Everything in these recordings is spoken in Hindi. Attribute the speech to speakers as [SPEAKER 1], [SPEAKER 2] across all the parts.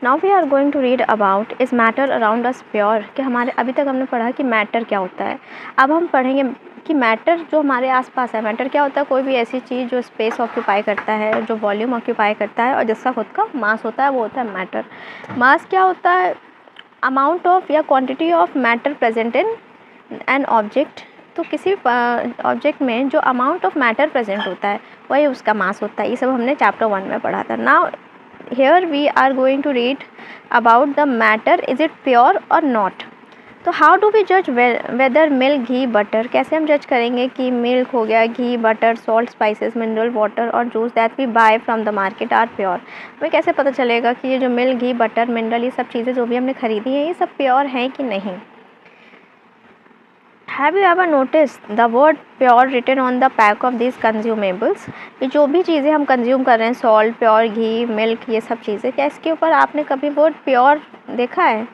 [SPEAKER 1] Now we are going to read about is matter around us pure, कि हमारे अभी तक हमने पढ़ा कि मैटर क्या होता है। अब हम पढ़ेंगे कि मैटर जो हमारे आसपास है, मैटर क्या होता है, कोई भी ऐसी चीज़ जो स्पेस ऑक्यूपाई करता है, जो वॉल्यूम ऑक्यूपाई करता है और जिसका खुद का मास होता है, वो होता है मैटर। मास क्या होता है, अमाउंट ऑफ या quantity of matter present in an object. तो किसी ऑब्जेक्ट में जो अमाउंट ऑफ मैटर प्रेजेंट होता है वही उसका मास होता है। ये सब हमने चैप्टर 1 में पढ़ा था। Now here we are going to read about the matter, is it pure or not। तो how do we judge whether milk, ghee, butter, कैसे हम जज करेंगे कि मिल्क हो गया, ghee, butter, salt, spices, mineral water और juice that we buy from the market are pure. हमें कैसे पता चलेगा कि ये जो मिल्क, घी, बटर, मिनरल, ये सब चीज़ें जो भी हमने खरीदी हैं ये सब प्योर हैं कि नहीं। Have you ever notice the word pure written on the pack of this consumables. ये जो भी चीज़ें हम कंज्यूम कर रहे हैं, सॉल्ट, प्योर घी, मिल्क, ये सब चीज़ें, क्या इसके ऊपर आपने कभी वर्ड प्योर देखा है?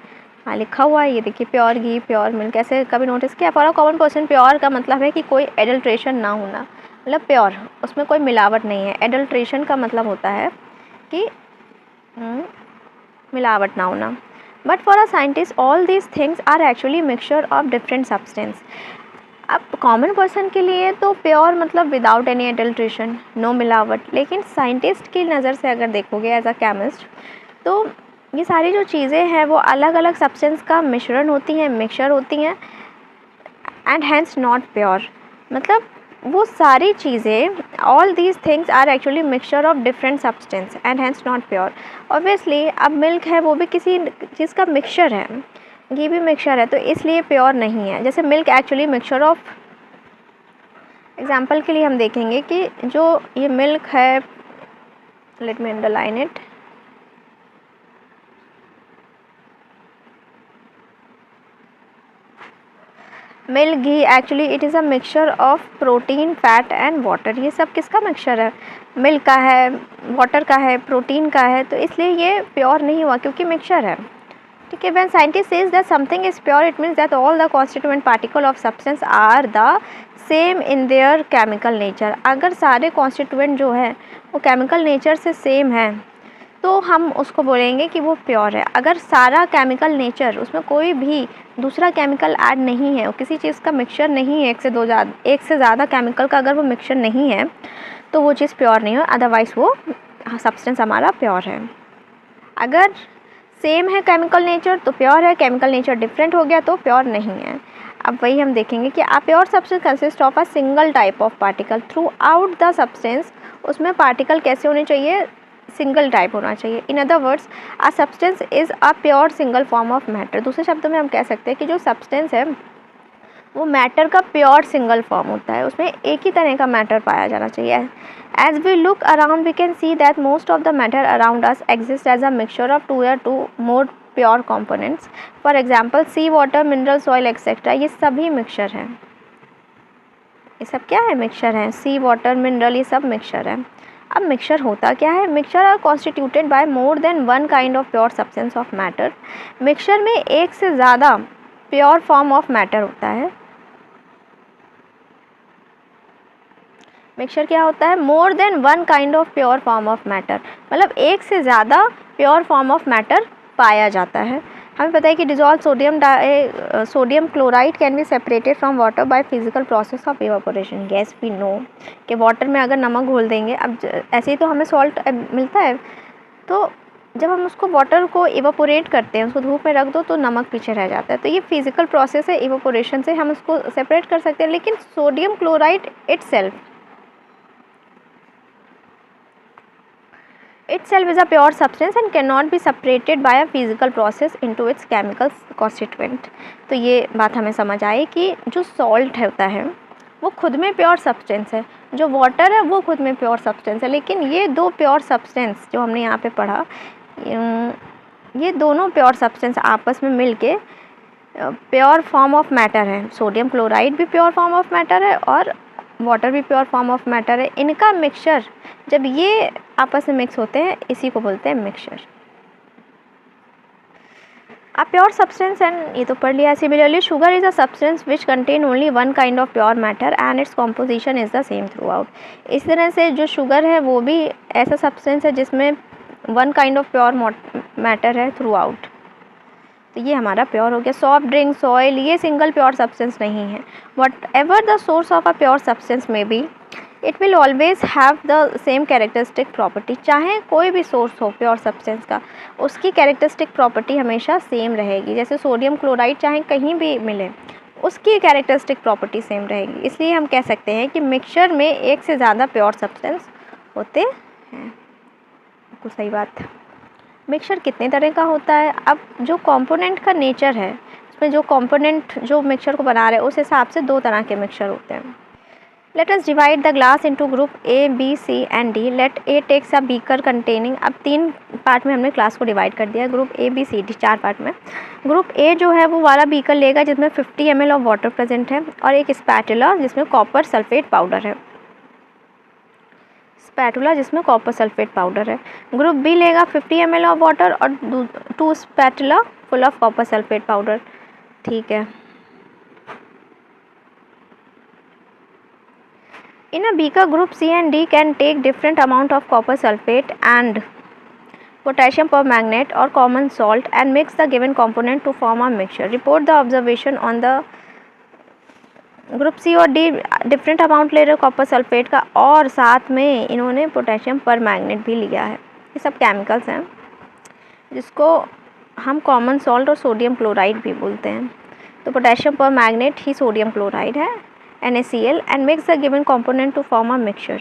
[SPEAKER 1] हाँ, लिखा हुआ है, ये देखिए, प्योर घी, प्योर मिल्क। ऐसे कभी नोटिस किया? For a common person pure का मतलब है कि कोई एडल्ट्रेशन ना होना, मतलब प्योर, उसमें कोई मिलावट नहीं है। एडल्ट्रेशन का मतलब होता है कि मिलावट ना होना। But for a scientist all these things are actually mixture of different substance. अब कॉमन पर्सन के लिए तो प्योर मतलब विदाउट एनी एडल्ट्रेशन, नो मिलावट, लेकिन साइंटिस्ट की नज़र से अगर देखोगे एज अ केमिस्ट, तो ये सारी जो चीज़ें हैं वो अलग अलग सब्सटेंस का मिश्रण होती हैं, मिक्सचर होती हैं, एंड हैंस नॉट प्योर। मतलब वो सारी चीज़ें, all these things are actually mixture of different substance and hence not pure. Obviously अब मिल्क है वो भी किसी चीज़ का मिक्सचर है, घी भी मिक्सचर है, तो इसलिए प्योर नहीं है। जैसे milk actually mixture of, example के लिए हम देखेंगे कि जो ये मिल्क है, let me underline it, milk, ghee, actually it is a mixture of protein, fat and water. ये सब किसका मिक्सचर है? मिल्क का है, वाटर का है, प्रोटीन का है, तो इसलिए ये प्योर नहीं हुआ क्योंकि मिक्सचर है। ठीक है। When scientist says that something is pure, it means that all the constituent particle of substance are the same in their chemical nature. अगर सारे कॉन्स्टिट्यूएंट जो है वो केमिकल नेचर से सेम है तो हम उसको बोलेंगे कि वो प्योर है। अगर सारा केमिकल नेचर, उसमें कोई भी दूसरा केमिकल ऐड नहीं है, किसी चीज़ का मिक्सचर नहीं है, एक से ज़्यादा केमिकल का अगर वो मिक्सचर नहीं है तो वो चीज़ प्योर नहीं है, अदरवाइज़ वो सब्सटेंस हमारा प्योर है। अगर सेम है केमिकल नेचर तो प्योर है, केमिकल नेचर डिफरेंट हो गया तो प्योर नहीं है। अब वही हम देखेंगे कि अ pure substance consist of a single type of particle through out the substance. उसमें पार्टिकल कैसे होने चाहिए? सिंगल टाइप होना चाहिए। In other words a substance is a pure single form of matter. दूसरे शब्दों में हम कह सकते हैं कि जो सब्सटेंस है वो मैटर का प्योर सिंगल फॉर्म होता है, उसमें एक ही तरह का मैटर पाया जाना चाहिए। As we look around we can see that most of the matter around us exist as a mixture of two या two more pure components. For example see water, mineral, soil etcetera, ये सभी मिक्सचर हैं। ये सब क्या है? मिक्सचर हैं। सी वाटर, मिनरल, ये सब मिक्सचर है। अब मिक्सचर होता क्या है? Mixture are constituted by more than one kind of pure substance of matter. Mixture में एक से ज़्यादा प्योर फॉर्म ऑफ मैटर होता है। मिक्सचर क्या होता है? मोर than one kind of pure form of matter, मतलब एक से ज़्यादा प्योर फॉर्म ऑफ मैटर पाया जाता है। हमें पता है कि dissolve sodium chloride can be separated from water by physical process of evaporation. Yes we know कि वाटर में अगर नमक घोल देंगे, अब ऐसे ही तो हमें सॉल्ट मिलता है, तो जब हम उसको वाटर को इवापोरेट करते हैं, उसको धूप में रख दो तो नमक पीछे रह जाता है, तो ये फिजिकल प्रोसेस है, इवापोरेशन से हम उसको सेपरेट कर सकते हैं। लेकिन sodium chloride itself is a pure substance and cannot be separated by a physical process into its chemical constituent। तो ये बात हमें समझ आई कि जो सॉल्ट होता है वो खुद में प्योर सब्सटेंस है, जो वाटर है वो खुद में प्योर सब्सटेंस है, लेकिन ये दो प्योर सब्सटेंस जो हमने यहाँ पे पढ़ा, ये दोनों प्योर सब्सटेंस आपस में मिलके प्योर फॉर्म ऑफ मैटर है। सोडियम क्लोराइड भी प्योर फॉर्म ऑफ मैटर है और वाटर भी प्योर फॉर्म ऑफ मैटर है। इनका मिक्सचर जब ये आपस में मिक्स होते हैं, इसी को बोलते हैं mixture. A pure substance, and ये तो पढ़ लिया। Similarly sugar is a substance which contain only one kind of pure matter and its composition is the same through out. इस तरह से जो शुगर है वो भी ऐसा सब्सटेंस है जिसमें one kind of pure matter है थ्रू आउट। तो ये हमारा प्योर हो गया। सॉफ्ट ड्रिंक, सॉइल, ये सिंगल प्योर सब्सटेंस नहीं है। Whatever the source of a pure substance में be, it will always have the same characteristic property. चाहे कोई भी सोर्स हो प्योर सब्सटेंस का, उसकी कैरेक्टरिस्टिक प्रॉपर्टी हमेशा सेम रहेगी। जैसे सोडियम क्लोराइड चाहे कहीं भी मिले, उसकी कैरेक्टरिस्टिक प्रॉपर्टी सेम रहेगी। इसलिए हम कह सकते हैं कि मिक्सचर में एक से ज़्यादा प्योर सब्सटेंस होते हैं। बिल्कुल सही बात है। मिक्सचर कितने तरह का होता है? अब जो कंपोनेंट का नेचर है, उसमें जो कंपोनेंट जो मिक्सचर को बना रहे हैं, उस हिसाब से दो तरह के मिक्सचर होते हैं। Let us divide the class into group A, B, C and D. Let A takes a beaker containing, अब 3 पार्ट में हमने क्लास को डिवाइड कर दिया, group A, B, C, D, 4 part में। ग्रुप ए जो है वो वाला बीकर लेगा जिसमें 50 ml ऑफ वाटर प्रेजेंट है और एक स्पैटुला जिसमें कॉपर सल्फेट पाउडर है। स्पैटुला जिसमें कॉपर सल्फेट पाउडर है। ग्रुप बी लेगा 50 ml ऑफ वाटर और 2 spatula full of copper sulphate powder. ठीक है। In a beaker, group C and D can take different amount of copper sulfate and potassium permanganate or common salt and mix the given component to form a mixture. Report the observation on the group C और डी डिफरेंट अमाउंट ले रहे कॉपर सल्फेट का और साथ में इन्होंने पोटेशियम परमैंगनेट भी लिया है। ये सब केमिकल्स हैं जिसको हम कॉमन सॉल्ट और सोडियम क्लोराइड भी बोलते हैं। तो पोटेशियम परमैंगनेट ही सोडियम क्लोराइड है, NaCl, and mix the given component to form a mixture.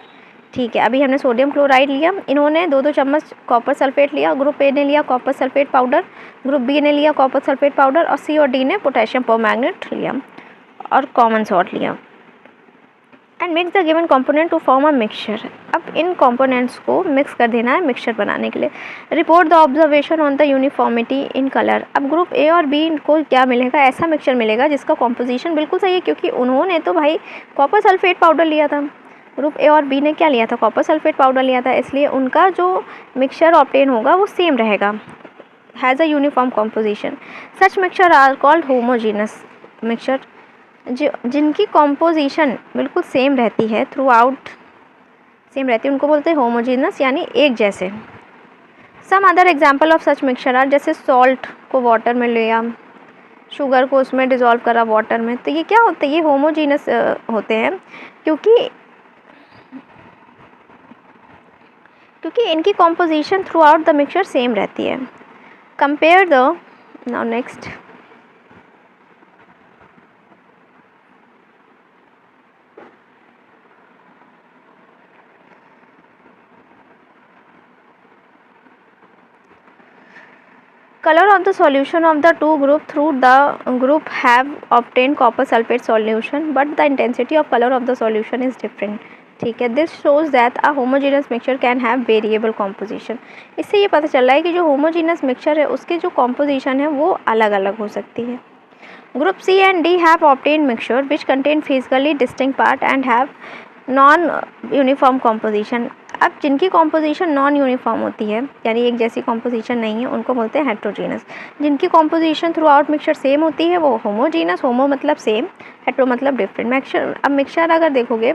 [SPEAKER 1] ठीक है, अभी हमने सोडियम क्लोराइड लिया, इन्होंने 2-2 चम्मच कॉपर सल्फेट लिया। ग्रुप ए ने लिया copper sulphate powder, group B ने लिया कॉपर सल्फेट पाउडर और सी और डी ने पोटेशियम परमैंगनेट लिया और कॉमन सॉल्ट लिया। And mix the given component to form a mixture. अब इन कंपोनेंट्स को मिक्स कर देना है मिक्सचर बनाने के लिए। Report the observation on the uniformity in colour. अब ग्रुप ए और बी को क्या मिलेगा? ऐसा मिक्सचर मिलेगा जिसका कॉम्पोजिशन बिल्कुल सही है, क्योंकि उन्होंने तो भाई कॉपर सल्फेट पाउडर लिया था। ग्रुप ए और बी ने क्या लिया था? कॉपर सल्फेट पाउडर लिया था, इसलिए उनका जो मिक्सचर ऑब्टेन होगा वो सेम रहेगा, has a uniform composition. Such mixture are called homogeneous mixture. जिनकी कॉम्पोजिशन बिल्कुल सेम रहती है, थ्रू आउट सेम रहती है, उनको बोलते हैं होमोजीनस, यानी एक जैसे। Some other example of such mixture are, जैसे सॉल्ट को वाटर में लिया, शुगर को उसमें डिज़ोल्व करा वाटर में, तो ये क्या होते हैं? ये होमोजीनस होते हैं क्योंकि इनकी composition throughout the mixture same रहती है। Compare the, now next, color of the solution of the two group through the group have obtained copper sulfate solution, but the intensity of color of the solution is different. ठीक है, this shows that a homogeneous mixture can have variable composition. इससे ये पता चल रहा है कि जो homogeneous mixture है उसके जो composition है वो अलग अलग हो सकती है। Group C and D have obtained mixture which contain physically distinct part and have non uniform composition. अब जिनकी कॉम्पोजिशन नॉन यूनिफॉर्म होती है, यानी एक जैसी कॉम्पोजिशन नहीं है, उनको बोलते हैं हेट्रोजीनस। जिनकी composition throughout mixture same होती है वो होमोजीनस। होमो मतलब सेम, हेट्रो मतलब डिफरेंट। मिक्सचर, अब मिक्सचर अगर देखोगे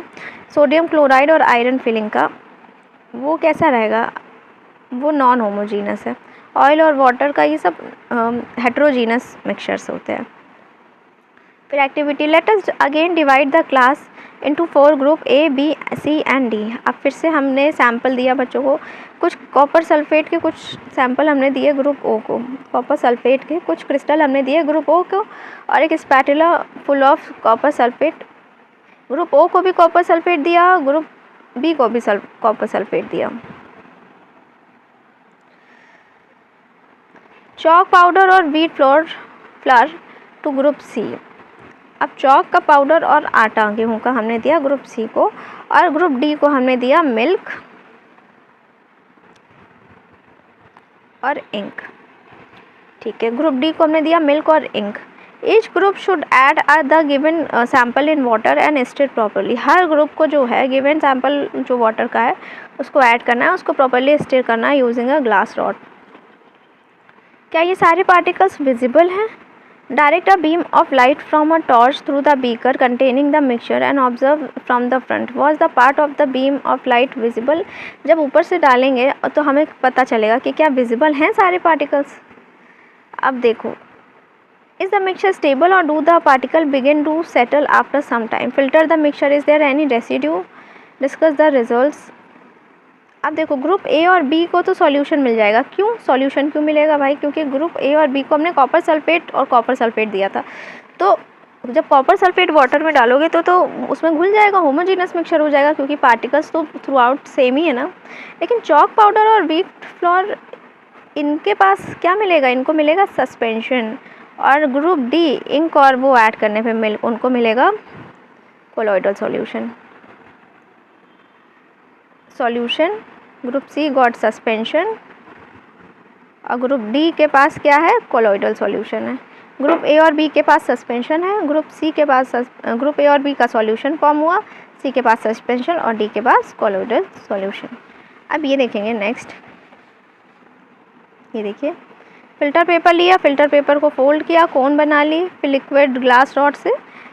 [SPEAKER 1] सोडियम क्लोराइड और आयरन फिलिंग का, वो कैसा रहेगा? वो नॉन होमोजीनस है। ऑयल और वाटर का ये सब हेट्रोजीनस मिक्सचर्स होते हैं। फिर activity, let us again divide the class into 4 group A, B, C and D. अब फिर से हमने सैम्पल दिया बच्चों को, कुछ कॉपर सल्फेट के कुछ सैम्पल हमने दिए ग्रुप ओ को, कॉपर सल्फेट के कुछ क्रिस्टल हमने दिए ग्रुप ओ को, और एक spatula full of copper sulphate. Group ओ को भी कॉपर सल्फेट दिया, ग्रुप बी को भी कॉपर सल्फेट दिया। चॉक पाउडर और wheat flour to group C. अब चॉक का पाउडर और आटा गेहूं का हमने दिया ग्रुप सी को, और ग्रुप डी को हमने दिया मिल्क और इंक। ठीक है, ग्रुप डी को हमने दिया मिल्क और ink. Each group should add the given sample in water and stir properly. हर ग्रुप को जो है गिवन सैंपल जो वाटर का है उसको ऐड करना है, उसको प्रॉपरली स्टिर करना है यूजिंग अ ग्लास रॉड। क्या ये सारे पार्टिकल्स विजिबल हैं? Direct a beam of light from a torch through the beaker containing the mixture and observe from the front. Was the part of the beam of light visible? जब ऊपर से डालेंगे तो हमें पता चलेगा कि क्या विजिबल हैं सारे पार्टिकल्स। अब देखो, is the mixture stable or do the particle begin to settle after some time? Filter the mixture, is there any residue? Discuss the results. अब देखो, ग्रुप ए और बी को तो सॉल्यूशन मिल जाएगा। क्यों सॉल्यूशन क्यों मिलेगा भाई? क्योंकि ग्रुप ए और बी को हमने कॉपर सल्फेट और कॉपर सल्फेट दिया था। तो जब कॉपर सल्फेट वाटर में डालोगे तो उसमें घुल जाएगा, होमोजीनस मिक्सचर हो जाएगा, क्योंकि पार्टिकल्स तो थ्रू आउट सेम ही है ना। लेकिन चॉक पाउडर और व्हीट फ्लोर, इनके पास क्या मिलेगा? इनको मिलेगा सस्पेंशन। और ग्रुप डी, इंक और वो ऐड करने पे उनको मिलेगा colloidal solution. Group C got suspension और ग्रुप डी के पास क्या है? कोलॉइडल सॉल्यूशन है। ग्रुप ए और बी के पास सस्पेंशन है, ग्रुप सी के पास ग्रुप ए और बी का सॉल्यूशन फॉर्म हुआ, सी के पास सस्पेंशन और डी के पास कोलॉइडल सॉल्यूशन। अब ये देखेंगे नेक्स्ट, ये देखिए, फिल्टर पेपर लिया, फिल्टर पेपर को फोल्ड किया, कोन बना ली, फिर लिक्विड ग्लास रॉड से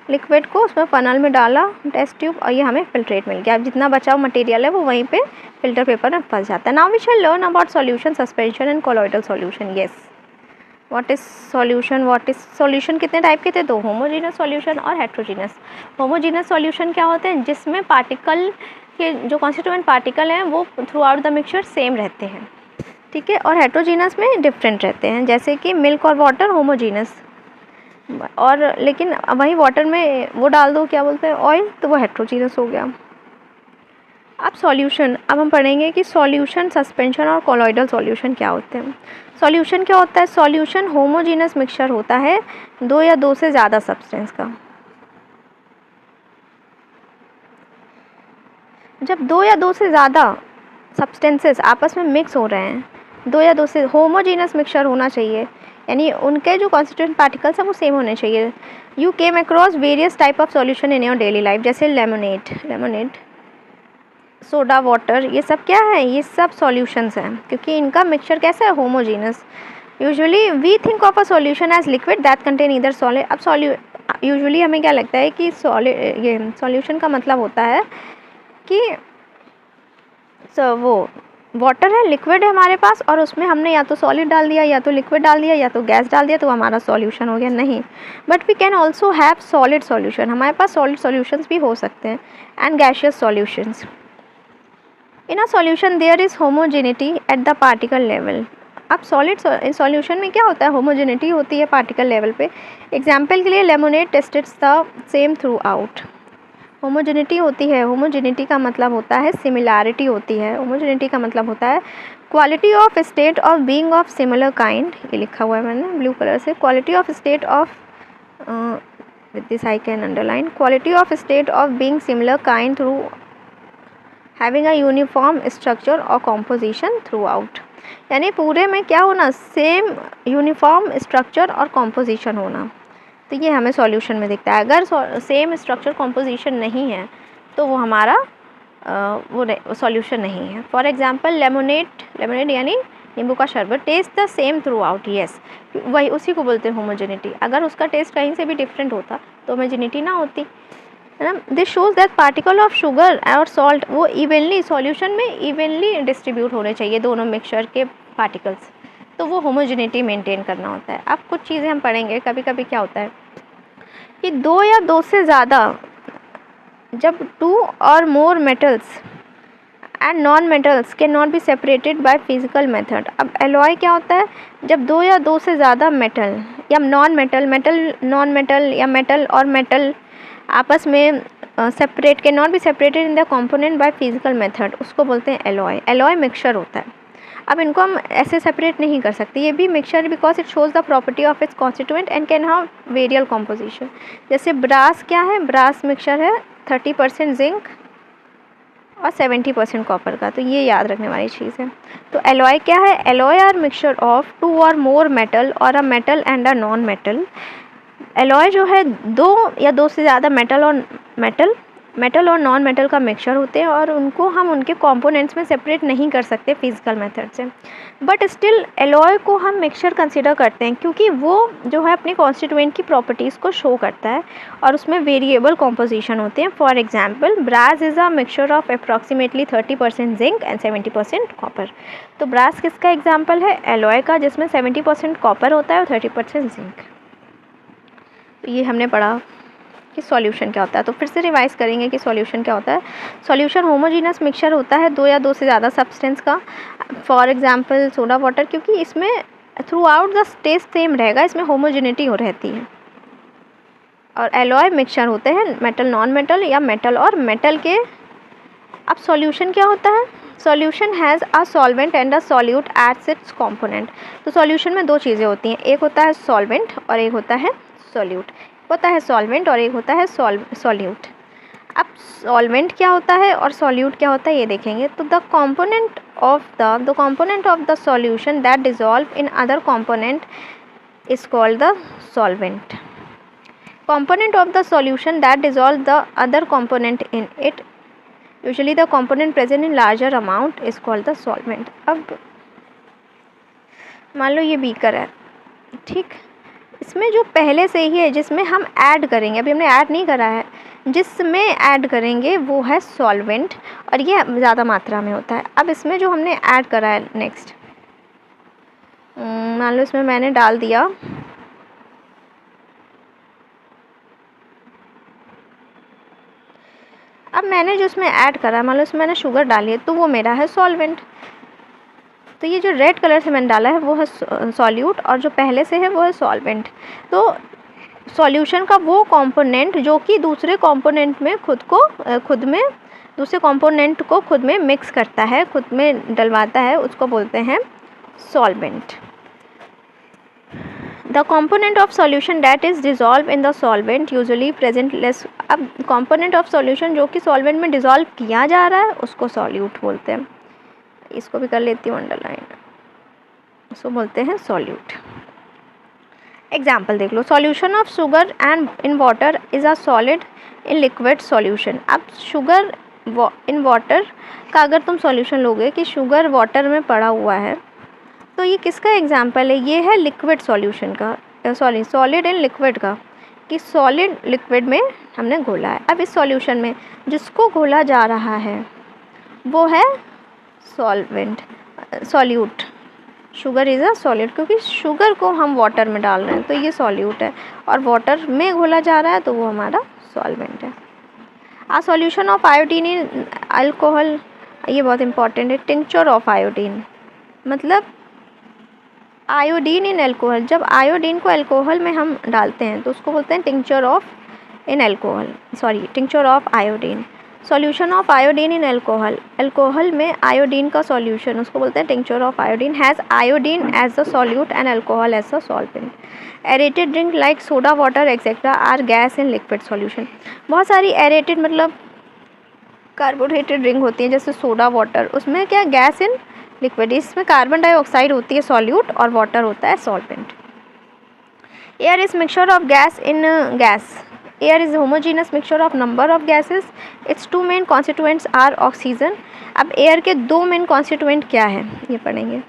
[SPEAKER 1] लिक्विड को उसमें फनल में डाला, टेस्ट ट्यूब, और ये हमें फिल्ट्रेट मिल गया। अब जितना बचा हुआ मटेरियल है वो वहीं पे फिल्टर पेपर में फंस जाता है। Now we shall learn about solution, suspension and colloidal solution. Yes, what is solution कितने टाइप के थे? दो, होमोजीनस सॉल्यूशन और हेट्रोजीनस। होमोजीनस सॉल्यूशन क्या होते हैं? जिसमें पार्टिकल के जो कॉन्स्टिट्यूएंट पार्टिकल हैं वो through out the mixture same रहते हैं, ठीक है। और हेट्रोजीनस में डिफरेंट रहते हैं, जैसे कि मिल्क और वाटर होमोजीनस, और लेकिन वही वाटर में वो डाल दो, क्या बोलते हैं, ऑयल, तो वो हेट्रोजीनस हो गया। अब सॉल्यूशन, अब हम पढ़ेंगे कि सॉल्यूशन, सस्पेंशन और कोलॉइडल सॉल्यूशन क्या होते हैं। सॉल्यूशन क्या होता है? सॉल्यूशन होमोजीनस मिक्सचर होता है दो या दो से ज़्यादा सब्सटेंस का। जब दो या दो से ज़्यादा सब्सटेंसेस आपस में मिक्स हो रहे हैं, दो या दो से, होमोजीनस मिक्सचर होना चाहिए, यानी उनके जो कॉन्स्टिट्यूएंट पार्टिकल्स हैं वो सेम होने चाहिए। You came across various type of solution in your daily life, जैसे लेमोनेड, सोडा वाटर, ये सब क्या है? ये सब सॉल्यूशंस हैं, क्योंकि इनका मिक्सचर कैसा है? Homogeneous. Usually we think of a solution as liquid that contain either solid. अब यूजुअली हमें क्या लगता है कि ये सॉल्यूशन का मतलब होता है कि वो वाटर है, लिक्विड है हमारे पास, और उसमें हमने या तो सॉलिड डाल दिया, या तो लिक्विड डाल दिया, या तो गैस डाल दिया, तो हमारा सॉल्यूशन हो गया। नहीं, but we can also have solid solution, हमारे पास सॉलिड सॉल्यूशंस भी हो सकते हैं, and gaseous solutions. In a solution there is homogeneity at the particle level. अब सॉलिड सॉल्यूशन में क्या होता है? होमोजेनिटी होती है पार्टिकल लेवल पे। एग्जाम्पल के लिए lemonade tested the same through out. Homogeneity होती है, होमोजेनिटी का मतलब होता है सिमिलैरिटी होती है, होमोजेनिटी का मतलब होता है quality of state of being of similar kind. ये लिखा हुआ है मैंने ब्लू कलर से, quality of state of, with this I can underline, quality of state of being similar kind through having a uniform structure और कॉम्पोजिशन थ्रू आउट। यानी पूरे में क्या होना? सेम यूनिफॉर्म स्ट्रक्चर और कॉम्पोजिशन होना। तो ये हमें सॉल्यूशन में दिखता है। अगर सेम स्ट्रक्चर कॉम्पोजिशन नहीं है तो वो हमारा वो सॉल्यूशन नहीं है। फॉर एग्जांपल लेमोनेड यानी नींबू का शरबत, taste the same throughout. Yes, वही उसी को बोलते हैं होमोजेनिटी। अगर उसका टेस्ट कहीं से भी डिफरेंट होता तो होमोजेनिटी ना होती, है ना। This shows that particle of sugar और सॉल्ट वो इवनली सॉल्यूशन में इवनली डिस्ट्रीब्यूट होने चाहिए, दोनों मिक्सचर के पार्टिकल्स, तो वो होमोजेनिटी मेंटेन करना होता है। अब कुछ चीज़ें हम पढ़ेंगे, कभी कभी क्या होता है कि दो या दो से ज़्यादा, जब to or more metals and non metals can not be separated by physical method. अब एलॉय क्या होता है? जब दो या दो से ज़्यादा मेटल या नॉन मेटल या मेटल और मेटल आपस में separate can not be separated in the component by physical method, उसको बोलते हैं एलॉय। एलॉय मिक्सचर होता है। अब इनको हम ऐसे सेपरेट नहीं कर सकते, ये भी mixture because it shows the property of its constituent and can have वेरियल कॉम्पोजिशन। जैसे ब्रास क्या है? ब्रास मिक्सचर है 30% जिंक और 70% कॉपर का, तो ये याद रखने वाली चीज़ है। तो एलॉय क्या है? Alloy are mixture of two or more metal or a metal and a non metal. Alloy जो है दो या दो से ज़्यादा मेटल और मेटल मेटल और नॉन मेटल का मिक्सचर होते हैं और उनको हम उनके कंपोनेंट्स में सेपरेट नहीं कर सकते फिजिकल मेथड से, बट स्टिल एलॉय को हम मिक्सचर कंसिडर करते हैं क्योंकि वो जो है अपने कॉन्स्टिट्यूएंट की प्रॉपर्टीज़ को शो करता है और उसमें वेरिएबल कॉम्पोजिशन होते हैं। For example brass is a mixture of approximately 30% zinc and 70% copper. तो ब्रास किसका एग्जाम्पल है? एलॉय का, जिसमें 70% कॉपर होता है और 30% जिंक। तो ये हमने पढ़ा कि सॉल्यूशन क्या होता है। तो फिर से रिवाइज करेंगे कि सॉल्यूशन क्या होता है। सॉल्यूशन होमोजीनस मिक्सचर होता है दो या दो से ज़्यादा सब्सटेंस का, फॉर एग्जांपल सोडा वाटर, क्योंकि इसमें throughout the taste same रहेगा, इसमें होमोजिनिटी हो रहती है। और एलॉय मिक्सचर होते हैं मेटल नॉन मेटल या मेटल और मेटल के। अब सॉल्यूशन क्या होता है? Solution has a solvent and a solute as its component. तो सॉल्यूशन में दो चीज़ें होती हैं, एक होता है सॉल्वेंट और एक होता है सॉल्यूट। होता है सॉल्वेंट और एक होता है सॉल्यूट। अब सॉल्वेंट क्या होता है और सॉल्यूट क्या होता है ये देखेंगे। तो the component of the solution that dissolve in other component is called the solvent. component of the solution that dissolve the other component in it, usually the component present in larger amount, is called the solvent। अब मान लो ये बीकर है, ठीक, इसमें जो पहले से ही है जिसमें हम ऐड करेंगे, अभी हमने ऐड नहीं करा है, जिसमें ऐड करेंगे वो है सॉल्वेंट और ये ज़्यादा मात्रा में होता है। अब इसमें जो हमने ऐड करा है नेक्स्ट, मान लो इसमें मैंने डाल दिया अब मैंने जो इसमें ऐड करा है, मान लो इसमें मैंने शुगर डाली है, तो वो मेरा है सॉल्वेंट। तो ये जो रेड कलर से मैंने डाला है वो है सॉल्यूट और जो पहले से है वो है सॉल्वेंट। तो सॉल्यूशन का वो कंपोनेंट जो कि दूसरे कंपोनेंट में दूसरे कंपोनेंट को खुद में मिक्स करता है, खुद में डलवाता है, उसको बोलते हैं solvent. The component of solution that is dissolve in the solvent usually present less. अब component ऑफ सॉल्यूशन जो कि सॉल्वेंट में डिज़ोल्व किया जा रहा है उसको सॉल्यूट बोलते हैं। इसको भी कर लेती हूँ अंडरलाइन, उसको बोलते हैं सॉल्यूट। एग्जाम्पल देख लो, solution of sugar and in water is a solid in liquid solution. अब शुगर इन वाटर का अगर तुम सॉल्यूशन लोगे कि शुगर वाटर में पड़ा हुआ है, तो ये किसका एग्जाम्पल है? ये है लिक्विड सॉल्यूशन का, सॉलिड इन लिक्विड का, कि सॉलिड लिक्विड में हमने घोला है। अब इस सॉल्यूशन में जिसको घोला जा रहा है वो है solute. Sugar is a solid, क्योंकि शुगर को हम वाटर में डाल रहे हैं तो ये सॉल्यूट है, और वाटर में घोला जा रहा है तो वो हमारा सॉल्वेंट है। A solution of iodine in alcohol, ये बहुत इंपॉर्टेंट है। टिंक्चर ऑफ आयोडीन मतलब आयोडीन इन अल्कोहल, जब आयोडीन को अल्कोहल में हम डालते हैं तो उसको बोलते हैं tincture of iodine. Solution of iodine in alcohol, alcohol में आयोडीन का सॉल्यूशन, उसको बोलते हैं tincture of iodine. Has iodine as the solute and alcohol as the solvent. Aerated drink like soda water etcetera are gas in liquid solution. बहुत सारी एरेटेड मतलब कार्बोनेटेड ड्रिंक होती है जैसे सोडा वाटर, उसमें क्या गैस इन लिक्विड, इसमें कार्बन डाइऑक्साइड होती है सॉल्यूट और वाटर होता है solvent. Air is mixture of gas in gas, air is homogeneous mixture of number of gases, it's two main constituents are oxygen. अब एयर के दो मेन कॉन्स्टिट्यूएंट क्या है ये पढ़ेंगे।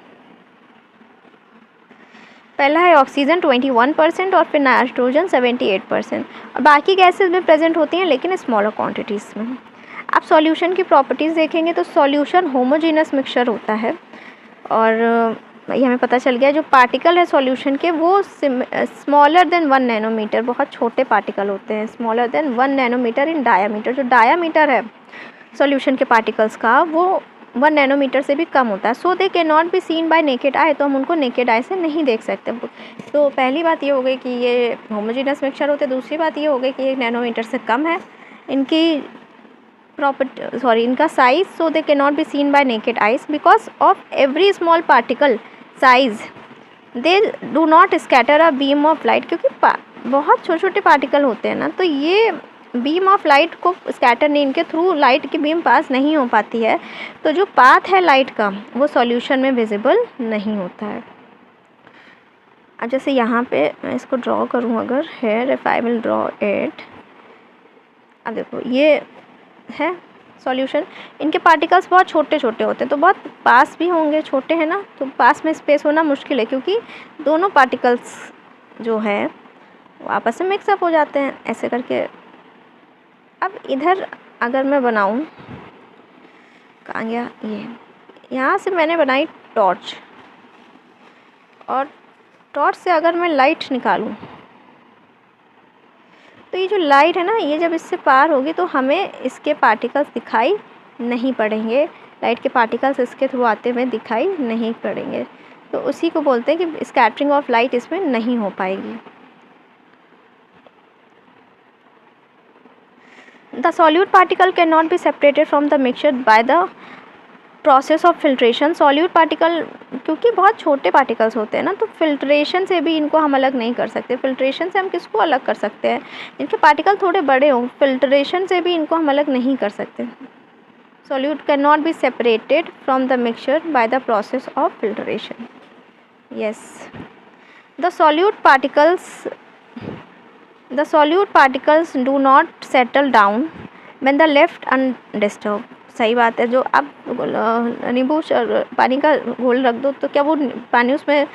[SPEAKER 1] पहला है ऑक्सीजन 21% और फिर नाइट्रोजन 78%, और बाकी गैसेस भी प्रेजेंट होती हैं लेकिन स्मॉलर क्वांटिटीज़ में। आप सॉल्यूशन की प्रॉपर्टीज़ देखेंगे तो सॉल्यूशन होमोजीनस मिक्सचर होता है, और ये हमें पता चल गया जो पार्टिकल है सॉल्यूशन के वो स्मॉलर देन 1 नैनोमीटर, बहुत छोटे पार्टिकल होते हैं, smaller than 1 nanometre in diameter. जो डायामीटर है सॉल्यूशन के पार्टिकल्स का वो 1 नैनोमीटर से भी कम होता है। So they can not be seen by naked eye, तो हम उनको नेकेड आई से नहीं देख सकते। तो पहली बात ये हो गई कि ये होमोजीनस मिक्सचर होते हैं, दूसरी बात ये हो गई कि 1 नैनोमीटर से कम है इनकी इनका size. So they can not be seen by naked eyes because of every small particle size they do not scatter a beam of light, क्योंकि बहुत छोटे छोटे पार्टिकल होते हैं ना, तो ये बीम ऑफ लाइट को स्कैटर नहीं, इनके थ्रू लाइट की बीम पास नहीं हो पाती है, तो जो पाथ है लाइट का वो सॉल्यूशन में विजिबल नहीं होता है। अब जैसे यहाँ पे मैं इसको ड्रॉ करूँ अगर here, if I will draw it, अब देखो ये है सॉल्यूशन, इनके पार्टिकल्स बहुत छोटे छोटे होते हैं, तो बहुत पास भी होंगे, छोटे हैं ना, तो पास में स्पेस होना मुश्किल है क्योंकि दोनों पार्टिकल्स जो है वो आपस में मिक्सअप हो जाते हैं ऐसे करके। अब इधर अगर मैं बनाऊं, कहाँ गया ये, यहाँ से मैंने बनाई टॉर्च, और टॉर्च से अगर मैं लाइट निकालूं तो ये जो लाइट है ना, ये जब इससे पार होगी तो हमें इसके पार्टिकल्स दिखाई नहीं पड़ेंगे, लाइट के पार्टिकल्स इसके थ्रू आते हुए दिखाई नहीं पड़ेंगे, तो उसी को बोलते हैं कि स्कैटरिंग ऑफ लाइट इसमें नहीं हो पाएगी। The solute particle can not be separated from the mixture by the process of filtration. Solute particle क्योंकि बहुत छोटे पार्टिकल्स होते हैं ना, तो फिल्ट्रेशन से भी इनको हम अलग नहीं कर सकते। फिल्ट्रेशन से हम किसको अलग कर सकते हैं, इनके पार्टिकल थोड़े बड़े हों, फिल्ट्रेशन से भी इनको हम अलग नहीं कर सकते। Solute can not be separated from the mixture by the process of filtration. Yes, the solute particles do not settle down when the left undisturbed. सही बात है, जो आप नींबू पानी का घोल रख दो तो क्या वो पानी उसमें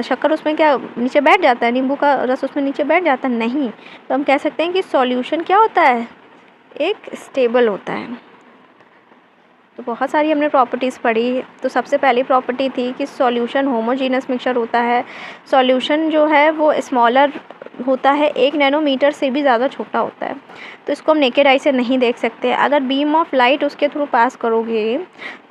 [SPEAKER 1] शक्कर उसमें क्या नीचे बैठ जाता है, नींबू का रस उसमें नीचे बैठ जाता है? नहीं। तो हम कह सकते हैं कि सॉल्यूशन क्या होता है, एक स्टेबल होता है। तो बहुत सारी हमने प्रॉपर्टीज़ पढ़ी। तो सबसे पहली प्रॉपर्टी थी कि सॉल्यूशन होमोजीनस मिक्सचर होता है, सॉल्यूशन जो है वो स्मॉलर होता है, 1 नैनोमीटर से भी ज़्यादा छोटा होता है, तो इसको हम नेकेड आई से नहीं देख सकते। अगर बीम ऑफ लाइट उसके थ्रू पास करोगे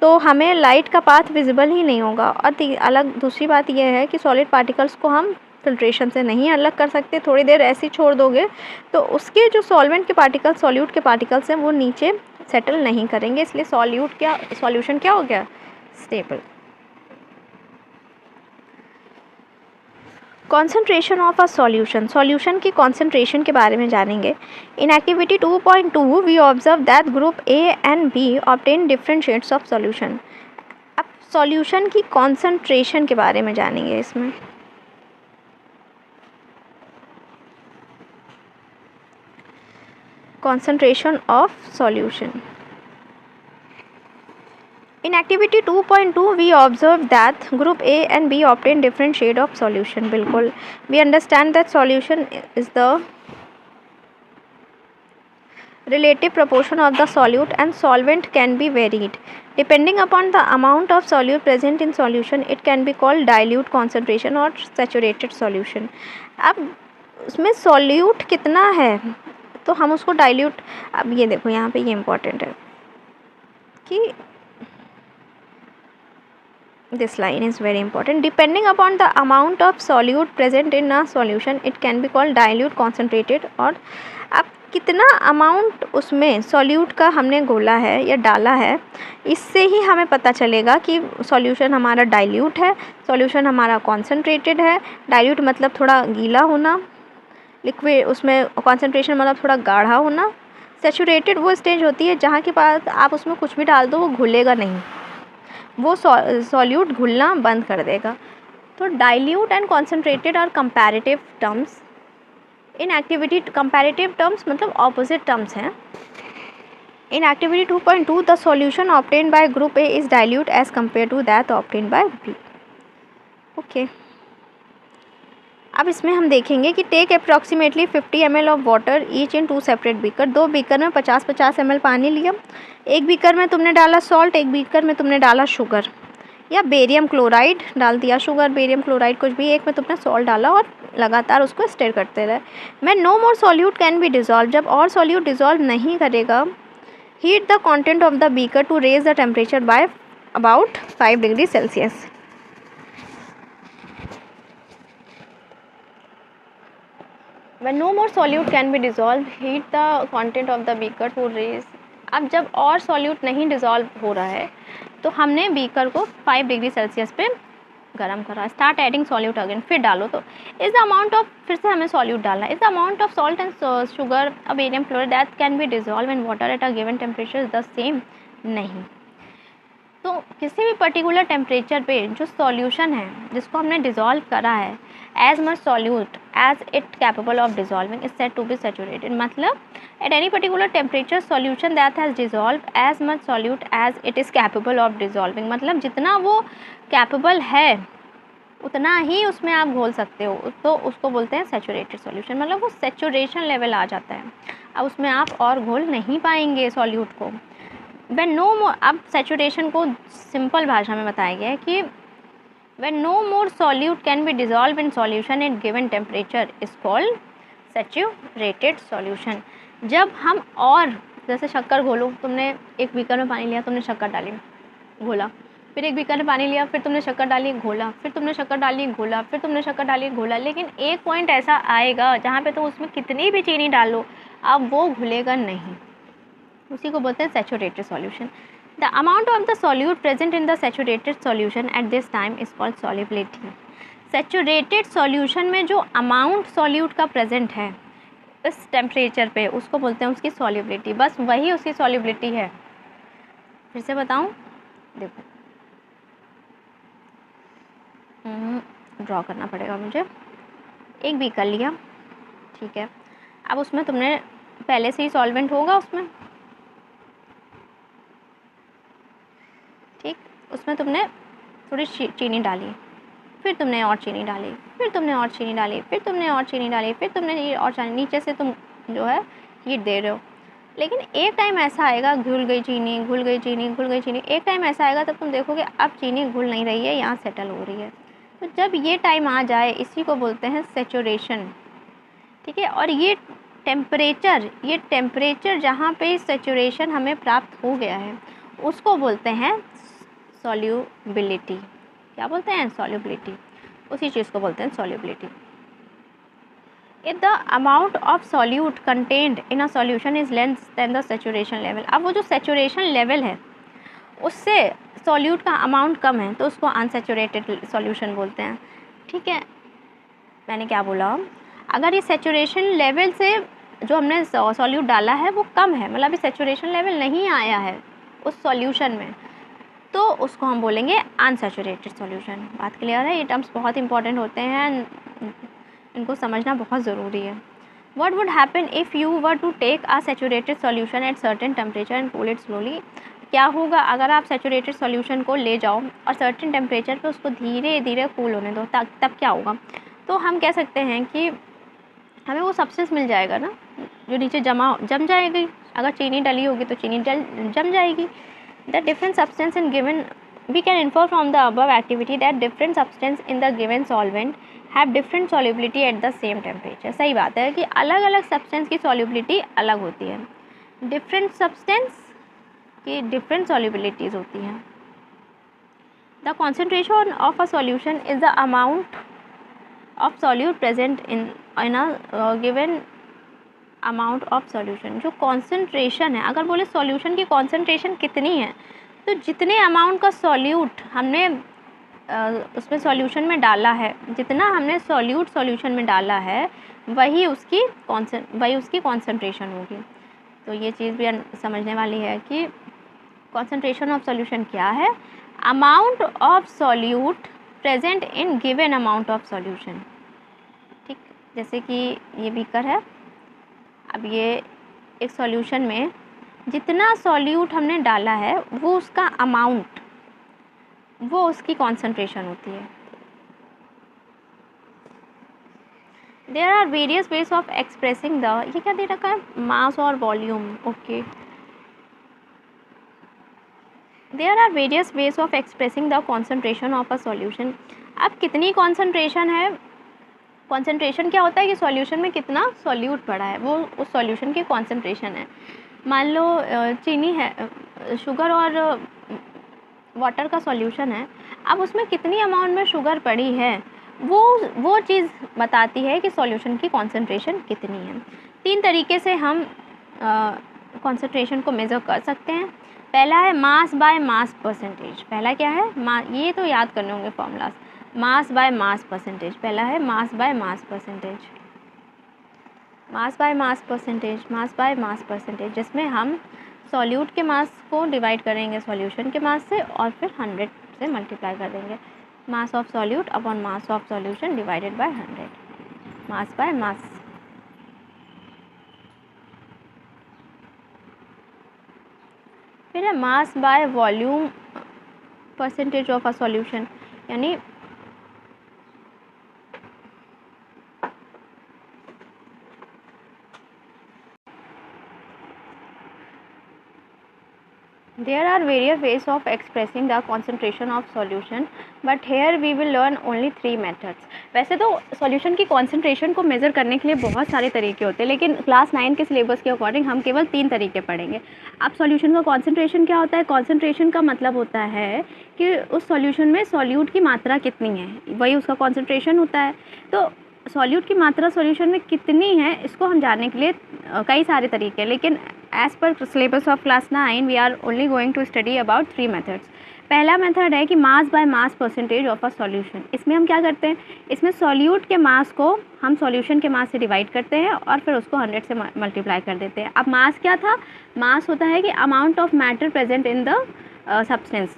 [SPEAKER 1] तो हमें लाइट का पाथ विजिबल ही नहीं होगा। और दूसरी बात यह है कि सॉलिड पार्टिकल्स को हम फिल्ट्रेशन से नहीं अलग कर सकते, थोड़ी देर ऐसे ही छोड़ दोगे तो उसके जो सॉल्वेंट के पार्टिकल्स, सॉल्यूट के पार्टिकल्स हैं, वो नीचे सेटल नहीं करेंगे, इसलिए सॉल्यूशन क्या हो गया, stable. Concentration of a solution, solution की कॉन्सेंट्रेशन के बारे में जानेंगे। In activity 2.2 we observe that group A and B obtain different shades of solution. अब सॉल्यूशन की कॉन्सेंट्रेशन के बारे में जानेंगे इसमें। Concentration of solution. In activity 2.2 we observe that group A and B obtain different shade of solution. बिल्कुल, we understand that solution is the relative proportion of the solute and solvent can be varied depending upon the amount of solute present in solution. It can be called dilute concentration or saturated solution. अब उसमें solute कितना है तो हम उसको dilute, अब ये देखो यहाँ पे ये important है कि this line is very important. Depending upon the amount of solute present in a solution, it can be called dilute, concentrated. और अब कितना अमाउंट उसमें सॉल्यूट का हमने घोला है या डाला है, इससे ही हमें पता चलेगा कि सॉल्यूशन हमारा डाइल्यूट है, सॉल्यूशन हमारा कॉन्सेंट्रेटेड है। डाइल्यूट मतलब थोड़ा गीला होना, लिक्विड उसमें कॉन्सेंट्रेशन मतलब थोड़ा गाढ़ा होना। सैचुरेटेड वो स्टेज होती है जहाँ के पास आप उसमें कुछ भी डाल दो वो घुलेगा नहीं, वो सॉल्यूट घुलना बंद कर देगा। तो dilute and concentrated are comparative terms. In activity comparative terms मतलब ऑपोजिट टर्म्स हैं। In activity 2.2 the solution obtained by group A is dilute as compare to that obtained by B. Okay, अब इसमें हम देखेंगे कि take approximately 50 ml of water each in 2 separate beaker. 2 beaker में 50-50 ml पानी लिया। एक बीकर में तुमने डाला सॉल्ट, एक बीकर में तुमने डाला शुगर या बेरियम क्लोराइड डाल दिया, शुगर बेरियम क्लोराइड कुछ भी, एक में तुमने सॉल्ट डाला और लगातार उसको स्टर करते रहे। मैं no more solute can be dissolve, जब और सॉल्यूट डिजॉल्व नहीं करेगा, heat the content of the beaker to raise the temperature by about 5 degree Celsius. When no more solute can be dissolved, heat the content of the beaker to raise। अब जब और सॉल्यूट नहीं डिज़ोल्व हो रहा है तो हमने बीकर को 5 डिग्री सेल्सियस पे गर्म करा। स्टार्ट एडिंग सॉल्यूट अगेन, फिर डालो। तो इस द अमाउंट ऑफ, फिर से हमें सॉल्यूट डालना है। इस the amount of salt and sugar barium chloride that can be dissolve in water at a given temperature is the same. नहीं, तो किसी भी पर्टिकुलर टेम्परेचर पे जो सॉल्यूशन है जिसको हमने डिज़ोल्व करा है, as much solute as it capable of dissolving is said to be saturated. मतलब at any particular temperature solution that has dissolved as much solute as it is capable of dissolving, मतलब जितना वो capable है उतना ही उसमें आप घोल सकते हो, तो उसको बोलते हैं सैचुरेटेड सॉल्यूशन। मतलब वो सैचुरेशन लेवल आ जाता है, अब उसमें आप और घोल नहीं पाएंगे सॉल्यूट को। व्हेन नो मोर, अब सैचुरेशन को सिंपल भाषा में बताया गया है कि when no more solute can be dissolve in solution at given temperature is called saturated solution. जब हम और जैसे शक्कर घोलो, तुमने एक बीकर में पानी लिया, तुमने शक्कर डाली घोला, फिर एक बीकर में पानी लिया, फिर तुमने शक्कर डाली घोला, फिर तुमने शक्कर डाली घोला, फिर तुमने शक्कर डाली घोला, लेकिन एक पॉइंट ऐसा आएगा जहाँ पे तुम उसमें कितनी भी चीनी डालो अब वो घुलेगा नहीं, उसी को बोलते हैं saturated solution. The amount of the solute present in the saturated solution at this time is called solubility. Saturated solution में जो अमाउंट सॉल्यूट का प्रेजेंट है इस टेम्परेचर पे, उसको बोलते हैं उसकी सॉल्युबिलिटी। बस वही उसकी सॉल्युबिलिटी है। फिर से बताऊँ, देखो ड्रॉ करना पड़ेगा मुझे। एक बीकर लिया, ठीक है, अब उसमें तुमने पहले से ही सॉल्वेंट होगा उसमें, ठीक, उसमें तुमने थोड़ी चीनी डाली, फिर तुमने और चीनी डाली, फिर तुमने और चीनी डाली, फिर तुमने और चीनी डाली, फिर तुमने और चीनी, नीचे से तुम जो है हीट दे रहे हो। लेकिन एक टाइम ऐसा आएगा, घुल गई चीनी, घुल गई चीनी, घुल गई चीनी, एक टाइम ऐसा आएगा तब तुम देखोगे अब चीनी घुल नहीं रही है, यहाँ सेटल हो रही है। तो जब ये टाइम आ जाए इसी को बोलते हैं सैचुरेशन, ठीक है। और ये टेम्परेचर जहाँ पे सैचुरेशन हमें प्राप्त हो गया है उसको बोलते हैं सॉल्युबिलिटी। क्या बोलते हैं? सॉल्युबिलिटी। उसी चीज़ को बोलते हैं solubility. If the amount of solute contained in a solution is less than the saturation level, अब वो जो सैचुरेशन लेवल है उससे सॉल्यूट का अमाउंट कम है तो उसको अनसैचुरेटेड सॉल्यूशन बोलते हैं, ठीक है। मैंने क्या बोला, अगर ये सैचुरेशन लेवल से जो हमने सॉल्यूट डाला है वो कम है, मतलब अभी सैचुरेशन लेवल नहीं आया है उस सॉल्यूशन में, तो उसको हम बोलेंगे अनसैचुरेटेड सॉल्यूशन। बात क्लियर है? ये टर्म्स बहुत इंपॉर्टेंट होते हैं, इनको समझना बहुत ज़रूरी है। What would happen if you were to take a saturated solution at certain temperature and cool it slowly? क्या होगा अगर आप सैचुरेटेड सॉल्यूशन को ले जाओ और सर्टेन टेम्परेचर पे उसको धीरे धीरे कूल होने दो, तब क्या होगा? तो हम कह सकते हैं कि हमें वो सब्सटेंस मिल जाएगा ना जो नीचे जम जाएगी। अगर चीनी डली होगी तो चीनी जम जाएगी। The different substance in given, we can infer from the above activity that different substance in the given solvent have different solubility at the same temperature. सही बात है कि अलग अलग सब्सटेंस की सॉल्युबिलिटी अलग होती है, डिफरेंट सब्सटेंस की डिफरेंट सॉल्युबिलिटीज़ होती हैं। The concentration of a solution is the amount of solute present in a given amount of solution. जो कॉन्सेंट्रेशन है, अगर बोले सॉल्यूशन की कॉन्सेंट्रेशन कितनी है, तो जितने अमाउंट का सॉल्यूट हमने उसमें सॉल्यूशन में डाला है, जितना हमने सॉल्यूशन में डाला है वही उसकी कॉन्सेंट्रेशन होगी। तो ये चीज़ भी समझने वाली है कि कॉन्सेंट्रेशन ऑफ सॉल्यूशन क्या है, amount of solute present in given amount of solution, ठीक। जैसे कि ये बीकर है, अब ये एक सॉल्यूशन में जितना सॉल्यूट हमने डाला है वो उसका अमाउंट, वो उसकी कॉन्सेंट्रेशन होती है। There are various ways of expressing the, ये क्या दे रखा है, मास और volume, okay. There are various ways of expressing the concentration of a solution. अब कितनी कॉन्सेंट्रेशन है, कॉन्सेंट्रेशन क्या होता है कि सॉल्यूशन में कितना सॉल्यूट पड़ा है वो उस सॉल्यूशन की कॉन्सेंट्रेशन है। मान लो चीनी है, शुगर और वाटर का सॉल्यूशन है, अब उसमें कितनी अमाउंट में शुगर पड़ी है वो चीज़ बताती है कि सॉल्यूशन की कॉन्सेंट्रेशन कितनी है। 3 तरीके से हम कॉन्सेंट्रेशन को मेज़र कर सकते हैं। पहला है मास बाय मास परसेंटेज। पहला क्या है, ये तो याद करने होंगे formulas, mass by mass percentage. पहला है mass by mass percentage, mass by mass percentage, mass by mass percentage, जिसमें हम सॉल्यूट के मास को डिवाइड करेंगे सॉल्यूशन के मास से और फिर 100 से मल्टीप्लाई कर देंगे। Mass of solute upon mass of solution divided by 100। Mass by मास। फिर है mass by volume percentage of a solution, यानी there are various ways of expressing the concentration of solution but here we will learn only 3 methods। वैसे तो सॉल्यूशन की कॉन्सेंट्रेशन को मेज़र करने के लिए बहुत सारे तरीके होते हैं, लेकिन क्लास 9 के सिलेबस के अकॉर्डिंग हम केवल 3 तरीके पढ़ेंगे। अब सॉल्यूशन का कॉन्सेंट्रेशन क्या होता है? कॉन्सेंट्रेशन का मतलब होता है कि उस सॉल्यूशन में सॉल्यूट की मात्रा कितनी है, वही उसका कॉन्सेंट्रेशन होता है। तो सॉल्यूट की मात्रा सॉल्यूशन में कितनी है, इसको हम जानने के लिए कई सारे तरीके हैं, लेकिन as per syllabus of class 9 we are only going to study about 3 methods. पहला मेथड है कि mass by mass percentage of a solution. इसमें हम क्या करते हैं, इसमें सॉल्यूट के मास को हम सॉल्यूशन के मास से डिवाइड करते हैं और फिर उसको 100 से मल्टीप्लाई कर देते हैं। अब मास क्या था? मास होता है कि amount of matter present in the substance.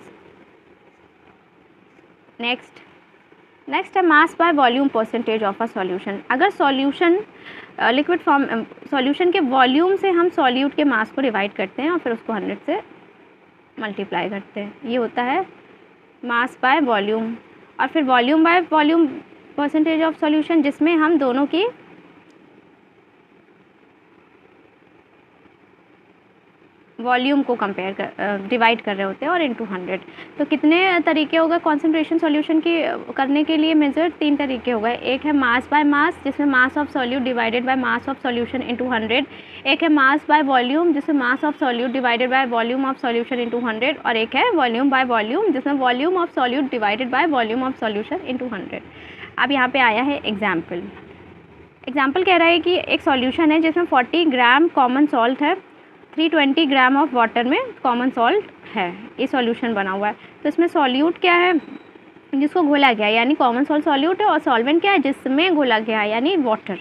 [SPEAKER 1] Next है mass by volume percentage of a solution. अगर सॉल्यूशन लिक्विड फॉर्म सॉल्यूशन के वॉल्यूम से हम सॉल्यूट के मास को डिवाइड करते हैं और फिर उसको 100 से मल्टीप्लाई करते हैं, ये होता है मास बाय वॉल्यूम। और फिर volume by volume percentage of solution, जिसमें हम दोनों की वॉल्यूम को कंपेयर कर डिवाइड कर रहे होते हैं और इनटू 100। तो कितने तरीके हो गए कॉन्सेंट्रेशन सॉल्यूशन की करने के लिए मेजर? 3 तरीके हो गए। एक है मास बाय मास, जिसमें mass of solute divided by mass of solution into 100। एक है मास बाय वॉल्यूम, जिसमें mass of solute divided by volume of solution into 100। और एक है वॉल्यूम बाय वॉल्यूम, जिसमें volume of solute divided by volume of solution into 100। अब यहाँ पे आया है एग्जाम्पल कह रहा है कि एक सॉल्यूशन है जिसमें 40 ग्राम कॉमन सॉल्ट है, 320 ग्राम ऑफ वाटर में कॉमन सॉल्ट है, ये सॉल्यूशन बना हुआ है। तो इसमें सॉल्यूट क्या है? जिसको घोला गया, यानी कॉमन सॉल्ट सॉल्यूट है, और सॉल्वेंट क्या है? जिसमें घोला गया, यानी वाटर।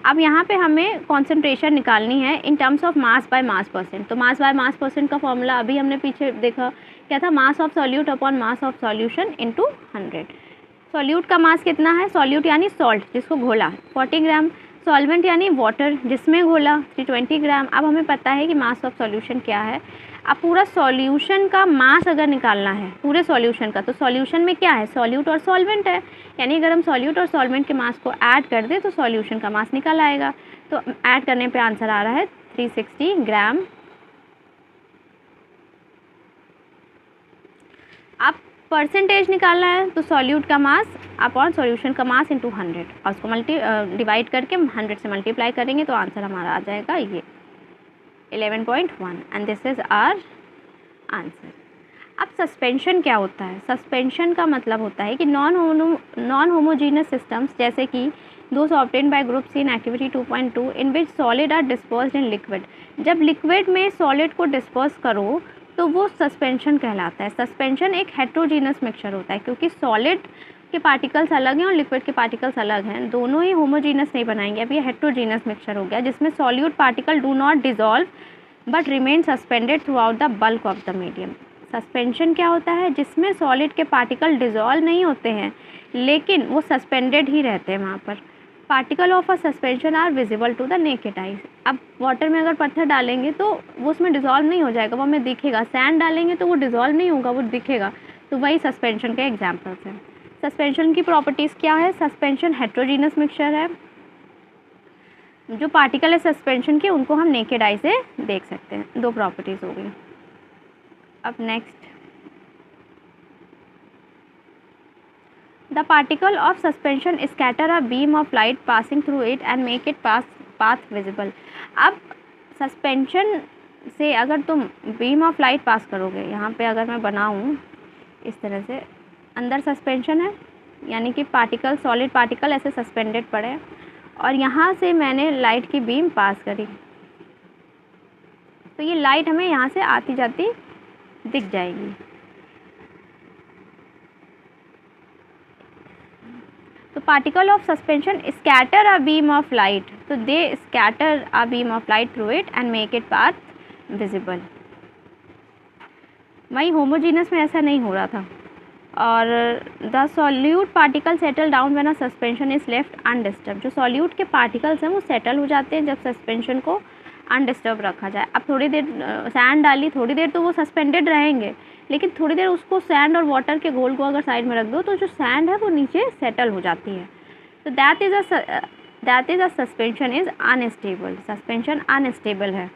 [SPEAKER 1] अब यहाँ पे हमें कॉन्सेंट्रेशन निकालनी है in terms of mass by mass percent. तो मास बाय मास परसेंट का फॉर्मूला अभी हमने पीछे देखा क्या था? Mass of solute upon mass of solution into 100। Solute का मास कितना है? सॉल्यूट यानी सॉल्ट, जिसको घोला, 40 ग्राम। सॉल्वेंट यानी वाटर, जिसमें घोला, 320 ग्राम। अब हमें पता है कि मास ऑफ सॉल्यूशन क्या है। अब पूरा सॉल्यूशन का मास अगर निकालना है पूरे सॉल्यूशन का, तो सॉल्यूशन में क्या है? सॉल्यूट और सॉल्वेंट है, यानी अगर हम सॉल्यूट और सॉल्वेंट के मास को ऐड कर दें तो सॉल्यूशन का मास निकल आएगा। तो ऐड करने पे आंसर आ रहा है 360 ग्राम। अब परसेंटेज निकालना है, तो सॉल्यूट का मास अपॉन सॉल्यूशन का मास इनटू 100 और उसको डिवाइड करके 100 से मल्टीप्लाई करेंगे तो आंसर हमारा आ जाएगा ये 11.1 and this is our answer. अब सस्पेंशन क्या होता है? सस्पेंशन का मतलब होता है कि नॉन होमोजीनस सिस्टम्स, जैसे कि those obtained by group C in activity 2.2 in which solid are dispersed in liquid. जब लिक्विड में सॉलिड को डिस्पर्स करो तो वो सस्पेंशन कहलाता है। सस्पेंशन एक हेट्रोजीनस मिक्सचर होता है, क्योंकि सॉलिड के पार्टिकल्स अलग हैं और लिक्विड के पार्टिकल्स अलग हैं, दोनों ही होमोजीनस नहीं बनाएंगे। अब ये हेट्रोजीनस मिक्सचर हो गया, जिसमें solute particle do not dissolve but remain suspended through out the bulk of the medium. Suspension क्या होता है? जिसमें सॉलिड के पार्टिकल डिजॉल्व नहीं होते हैं, लेकिन वो सस्पेंडेड ही रहते हैं वहाँ पर। Particle of a suspension are visible to the naked eyes. अब वाटर में अगर पत्थर डालेंगे तो वो उसमें डिजॉल्व नहीं हो जाएगा, वो हमें दिखेगा। सैंड डालेंगे तो वो डिजॉल्व नहीं होगा, वो दिखेगा। तो वही सस्पेंशन के एग्जाम्पल्स हैं। सस्पेंशन की प्रॉपर्टीज़ क्या है? सस्पेंशन हेट्रोजीनस मिक्सचर है, जो पार्टिकल है सस्पेंशन के उनको हम नेकेड आई से देख सकते हैं। 2 प्रॉपर्टीज़ हो गई। अब next, the particle of suspension scatter a beam of light passing through it and make it path visible. अब सस्पेंशन से अगर तुम बीम ऑफ लाइट पास करोगे, यहाँ पे अगर मैं बनाऊँ इस तरह से, अंदर सस्पेंशन है, यानी कि पार्टिकल, सॉलिड पार्टिकल ऐसे सस्पेंडेड पड़े, और यहाँ से मैंने लाइट की बीम पास करी, तो ये लाइट हमें यहाँ से आती जाती दिख जाएगी। तो particle of suspension scatter a beam of light, तो they scatter a beam of light through it and make it path visible. वही होमोजीनस में ऐसा नहीं हो रहा था,
[SPEAKER 2] और the solute particle settle down when a suspension is left undisturb. जो सॉल्यूट के पार्टिकल्स हैं वो सेटल हो जाते हैं जब सस्पेंशन को अनडिस्टर्ब रखा जाए। अब थोड़ी देर सैंड डाली, थोड़ी देर तो वो सस्पेंडेड रहेंगे, लेकिन थोड़ी देर उसको सैंड और वाटर के घोल को अगर साइड में रख दो तो जो सैंड है वो नीचे सेटल हो जाती है। तो that is a suspension is unstable. Suspension unstable है।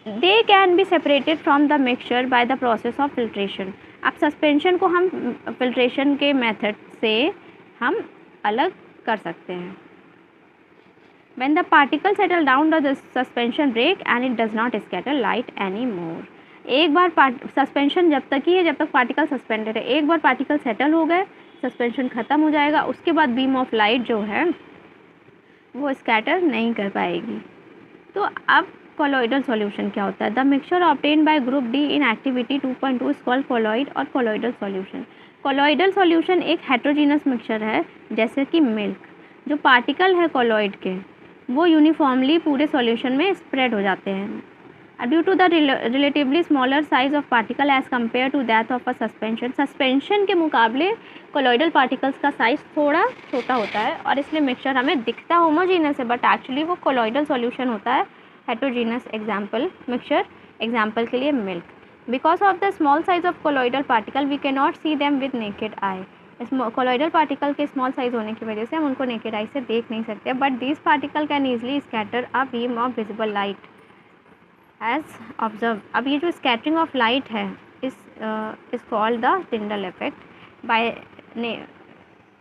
[SPEAKER 2] They can be separated from the mixture by the process of filtration. अब सस्पेंशन को हम फिल्ट्रेशन के मेथड से हम अलग कर सकते हैं। When the particles settle down, the suspension break and it does not scatter light anymore. एक बार सस्पेंशन जब तक ही है जब तक पार्टिकल सस्पेंडेड है। एक बार पार्टिकल सेटल हो गए, सस्पेंशन ख़त्म हो जाएगा, उसके बाद बीम ऑफ लाइट जो है वो स्कैटर नहीं कर पाएगी। तो अब कोलॉइडल सॉल्यूशन क्या होता है? The mixture obtain bye group D in activity 2.2 is called colloid और कोलॉइडल सॉल्यूशन। कोलॉइडल सॉल्यूशन एक हेट्रोजीनस मिक्सचर है, जैसे कि मिल्क। जो पार्टिकल है कोलॉइड के वो यूनिफॉर्मली पूरे सॉल्यूशन में स्प्रेड हो जाते हैं due to the relatively smaller size of particle as compare to that of a suspension. Suspension के मुकाबले कोलॉइडल पार्टिकल्स का साइज थोड़ा छोटा होता है और इसलिए मिक्सचर हमें दिखता होमोजीनस है, बट एक्चुअली वो कोलॉइडल सॉल्यूशन होता है, हेट्रोजीनस एग्जाम्पल मिक्सचर, एग्जाम्पल के लिए milk. Because of the small size of colloidal particle we can not see them with naked eye. Colloidal particle के स्मॉल साइज होने की वजह से हम उनको नेकेड आई से देख नहीं सकते, but this particle can easily scatter a beam of visible light as observe. अब ये जो स्कैटरिंग ऑफ लाइट है is called the Tyndall effect by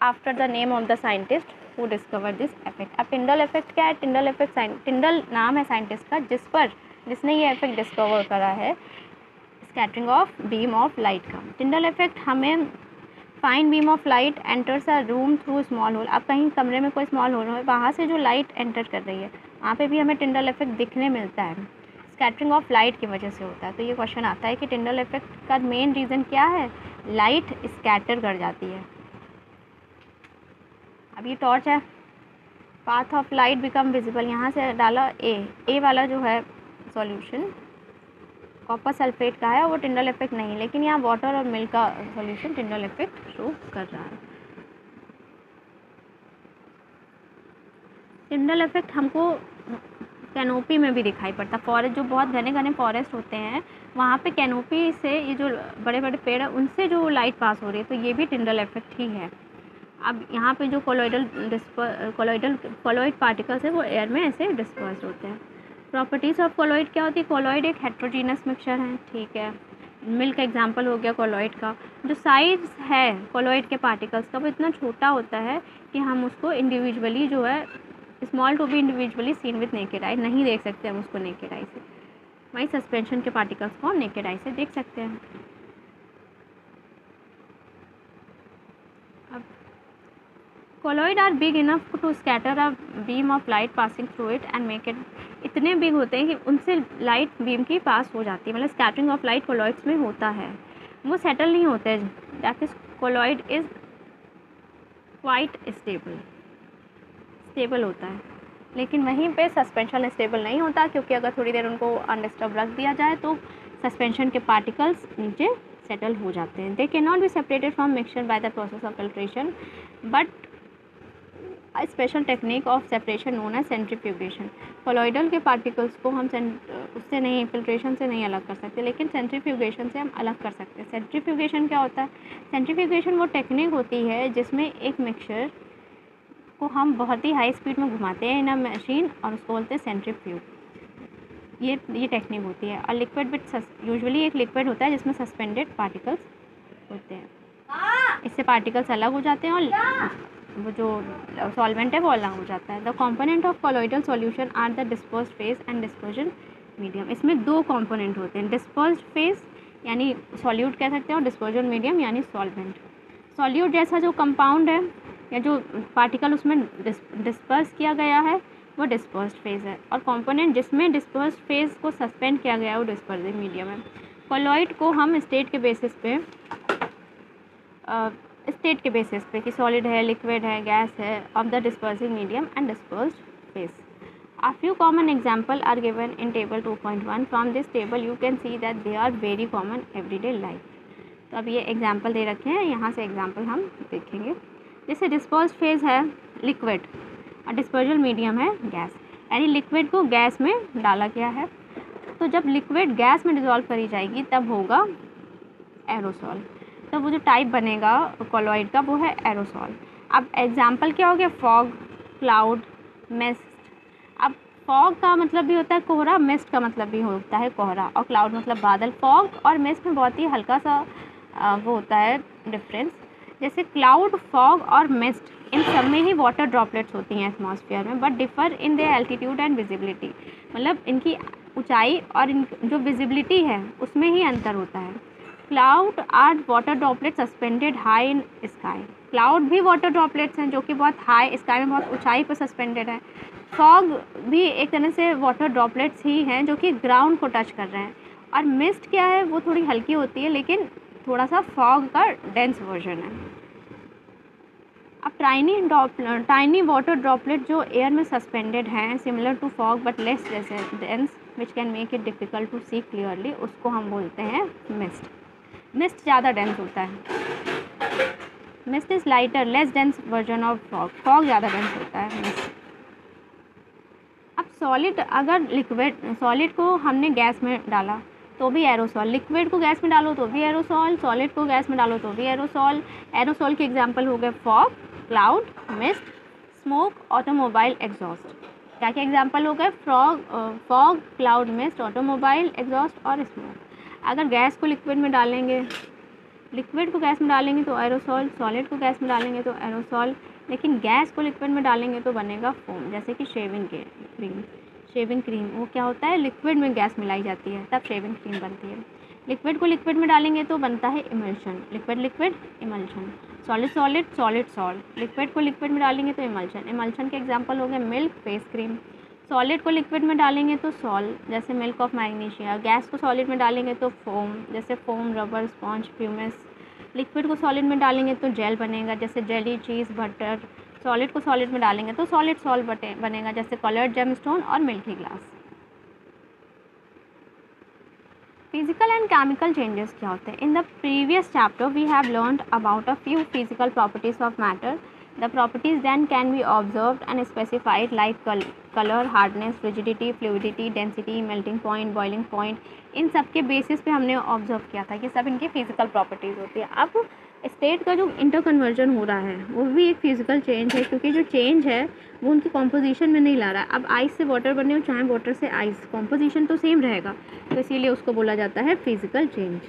[SPEAKER 2] after the name of the scientist who discover this effect. अब टिंडल इफेक्ट क्या है? टिंडल इफेक्ट टिंडल नाम है साइंटिस्ट का जिसने ये इफेक्ट डिस्कवर करा है scattering of beam of light का। टिंडल इफेक्ट हमें fine beam of light enters a room through small hole. अब कहीं कमरे में कोई स्मॉल होल है, वहाँ से जो लाइट एंटर कर रही है वहाँ पे भी हमें टिंडल इफेक्ट दिखने मिलता है, स्कैटरिंग ऑफ लाइट की वजह से होता है। तो ये क्वेश्चन आता है कि टिंडल इफेक्ट का मेन रीज़न क्या है? लाइट स्कैटर कर जाती है। अब ये टॉर्च है, path of light become visible, यहाँ से डाला ए वाला जो है सॉल्यूशन कॉपर सल्फेट का है वो टिंडल इफेक्ट नहीं, लेकिन यहाँ वाटर और मिल्क का सॉल्यूशन टिंडल इफेक्ट शो कर रहा है। टिंडल इफेक्ट हमको कैनोपी में भी दिखाई पड़ता। फॉरेस्ट जो बहुत घने घने फॉरेस्ट होते हैं वहाँ पे कैनोपी से ये जो बड़े बड़े पेड़ है उनसे जो लाइट पास हो रही है, तो ये भी टिंडल इफेक्ट ही है। अब यहाँ पे जो कोलॉइड पार्टिकल्स है वो एयर में ऐसे डिस्पर्स होते हैं। प्रॉपर्टीज़ ऑफ कोलॉइड क्या होती है? कोलॉइड एक हेट्रोजीनस मिक्सचर है, ठीक है। मिल्क एग्जांपल हो गया कोलॉइड का। जो साइज है कोलॉइड के पार्टिकल्स का वो इतना छोटा होता है कि हम उसको इंडिविजुअली जो है small to be individually seen with naked eye, नहीं देख सकते हम उसको नेकेड आई से। वही सस्पेंशन के पार्टिकल्स को नेकेड आई से देख सकते हैं। अब colloid are big enough to scatter a beam of light passing through it and make it. इतने बिग होते हैं कि उनसे लाइट बीम की पास हो जाती है, मतलब स्कैटरिंग ऑफ लाइट कोलॉइड्स में होता है, वो सेटल नहीं होते हैं। That is colloid is quite stable होता है, लेकिन वहीं पे सस्पेंशन स्टेबल नहीं होता, क्योंकि अगर थोड़ी देर उनको अनडिस्टर्ब रख दिया जाए तो सस्पेंशन के पार्टिकल्स नीचे सेटल हो जाते हैं। दे can not be separated from mixture by the process of filtration but a special technique of separation known as centrifugation। Colloidal के पार्टिकल्स को हम उससे नहीं, फिल्ट्रेशन से नहीं अलग कर सकते, लेकिन सेंट्रीफ्यूगेशन से हम अलग कर सकते हैं। सेंट्रीफ्यूगेशन क्या होता है? सेंट्रीफ्यूगेशन वो टेक्निक होती है जिसमें एक मिक्सचर को हम बहुत ही हाई स्पीड में घुमाते हैं इन अ मशीन और उसको बोलते हैं सेंट्रीफ्यूग। ये टेक्निक होती है। और लिक्विड विथ यूजुअली एक लिक्विड होता है जिसमें सस्पेंडेड पार्टिकल्स होते हैं, इससे पार्टिकल्स अलग हो जाते हैं और वो जो सॉल्वेंट है वो अलग हो जाता है। The component of colloidal solution are the dispersed phase and dispersion medium. इसमें दो कॉम्पोनेंट होते हैं, डिस्पर्स्ड फेज यानी सॉल्यूट कह सकते हैं और डिस्पर्जन मीडियम यानी सॉल्वेंट। सॉल्यूट जैसा जो कंपाउंड है या जो पार्टिकल उसमें डिस्पर्स किया गया है वो डिस्पर्स्ड फेज है, और कॉम्पोनेंट जिसमें डिस्पर्स्ड फेज को सस्पेंड किया गया है वो डिस्पर्सिव मीडियम है। कोलॉइड को हम स्टेट के बेसिस पे कि सॉलिड है, लिक्विड है, गैस है, of the dispersive medium and dispersed phase. A few common examples are given in table 2.1. From this table you can see that they are very common everyday life. तो अब ये एग्जाम्पल दे रखे हैं, यहाँ से एग्जाम्पल हम देखेंगे। जैसे डिस्पर्स फेज है लिक्विड और डिस्पर्जल मीडियम है गैस, यानी लिक्विड को गैस में डाला गया है। तो जब लिक्विड गैस में डिज़ोल्व करी जाएगी तब होगा एरोसॉल। तो वो जो टाइप बनेगा कॉलॉइड का वो है एरोसॉल। अब एग्जाम्पल क्या हो गया, फॉग, क्लाउड, मिस्ट। अब फॉग का मतलब भी होता है कोहरा, मिस्ट का मतलब भी होता है कोहरा, और क्लाउड मतलब बादल। फॉग और मिस्ट में बहुत ही हल्का सा वो होता है डिफरेंस। जैसे क्लाउड, फॉग और मिस्ट, इन सब में ही वाटर ड्रॉपलेट्स होती हैं एटमॉस्फेयर में, but differ in their altitude and visibility. मतलब इनकी ऊंचाई और इन जो विजिबिलिटी है उसमें ही अंतर होता है। Cloud are water droplets suspended high in sky. Cloud भी वाटर ड्रॉपलेट्स हैं जो कि बहुत हाई स्काई में बहुत ऊंचाई पर सस्पेंडेड है। फॉग भी एक तरह से वाटर ड्रॉपलेट्स ही हैं जो कि ग्राउंड को टच कर रहे हैं। और मिस्ट क्या है, वो थोड़ी हल्की होती है लेकिन थोड़ा सा फॉग का डेंस वर्जन है। अब टाइनी वाटर ड्रॉपलेट जो एयर में सस्पेंडेड हैं, similar to fog but less dense which can make it difficult to see clearly, उसको हम बोलते हैं मिस्ट। मिस्ट ज़्यादा डेंस होता है। Mist is lighter less dense version of fog. Fog ज़्यादा डेंस होता है मिस्ट। अब सॉलिड, अगर लिक्विड सॉलिड को हमने गैस में डाला तो भी एरोसॉल, लिक्विड को गैस में डालो तो भी एरोसॉल, सॉलिड को गैस में डालो तो भी एरोसॉल। एरोसॉल के एग्जांपल हो गए fog, cloud, mist, smoke, automobile exhaust. क्या क्या एग्जांपल हो गए, fog, cloud, mist, automobile exhaust और स्मोक। अगर गैस को लिक्विड में डालेंगे, लिक्विड को गैस में डालेंगे तो एरोसॉल, सॉलिड को गैस में डालेंगे तो एरोसॉल, लेकिन गैस को लिक्विड में डालेंगे तो बनेगा फोम। जैसे कि शेविंग क्रीम वो क्या होता है, लिक्विड में गैस मिलाई जाती है तब शेविंग क्रीम बनती है। लिक्विड को लिक्विड में डालेंगे तो बनता है emulsion, liquid liquid emulsion. Solid solid solid salt, liquid को लिक्विड में डालेंगे तो इमल्शन। इमल्शन के एग्जांपल हो गए मिल्क, फेस क्रीम। सॉलिड को लिक्विड में डालेंगे तो सॉल, जैसे मिल्क ऑफ मैग्नीशिया। गैस को सॉलिड में डालेंगे तो फोम, जैसे foam, rubber, sponge, pumice. Liquid को सॉलिड में डालेंगे तो जेल बनेगा, जैसे जेली, चीज़, बटर। सॉलिड को सॉलिड में डालेंगे तो सॉलिड सॉल्ट बनेगा, जैसे कलर्ड जेमस्टोन और milky glass. Physical and chemical changes क्या होते हैं? In the previous chapter we have learned about a few physical properties of matter. The properties then can be observed and specified like color, hardness, rigidity, fluidity, density, melting point, boiling point. इन सब के बेसिस पे हमने ऑब्जर्व किया था कि सब इनकी फिजिकल प्रॉपर्टीज़ होती है। अब स्टेट का जो इंटर कन्वर्जन हो रहा है वो भी एक फिजिकल चेंज है, क्योंकि जो चेंज है वो उनकी कॉम्पोजिशन में नहीं ला रहा है। अब आइस से वाटर बने हो चाहे वाटर से आइस, कॉम्पोजिशन तो सेम रहेगा, तो इसीलिए उसको बोला जाता है physical change.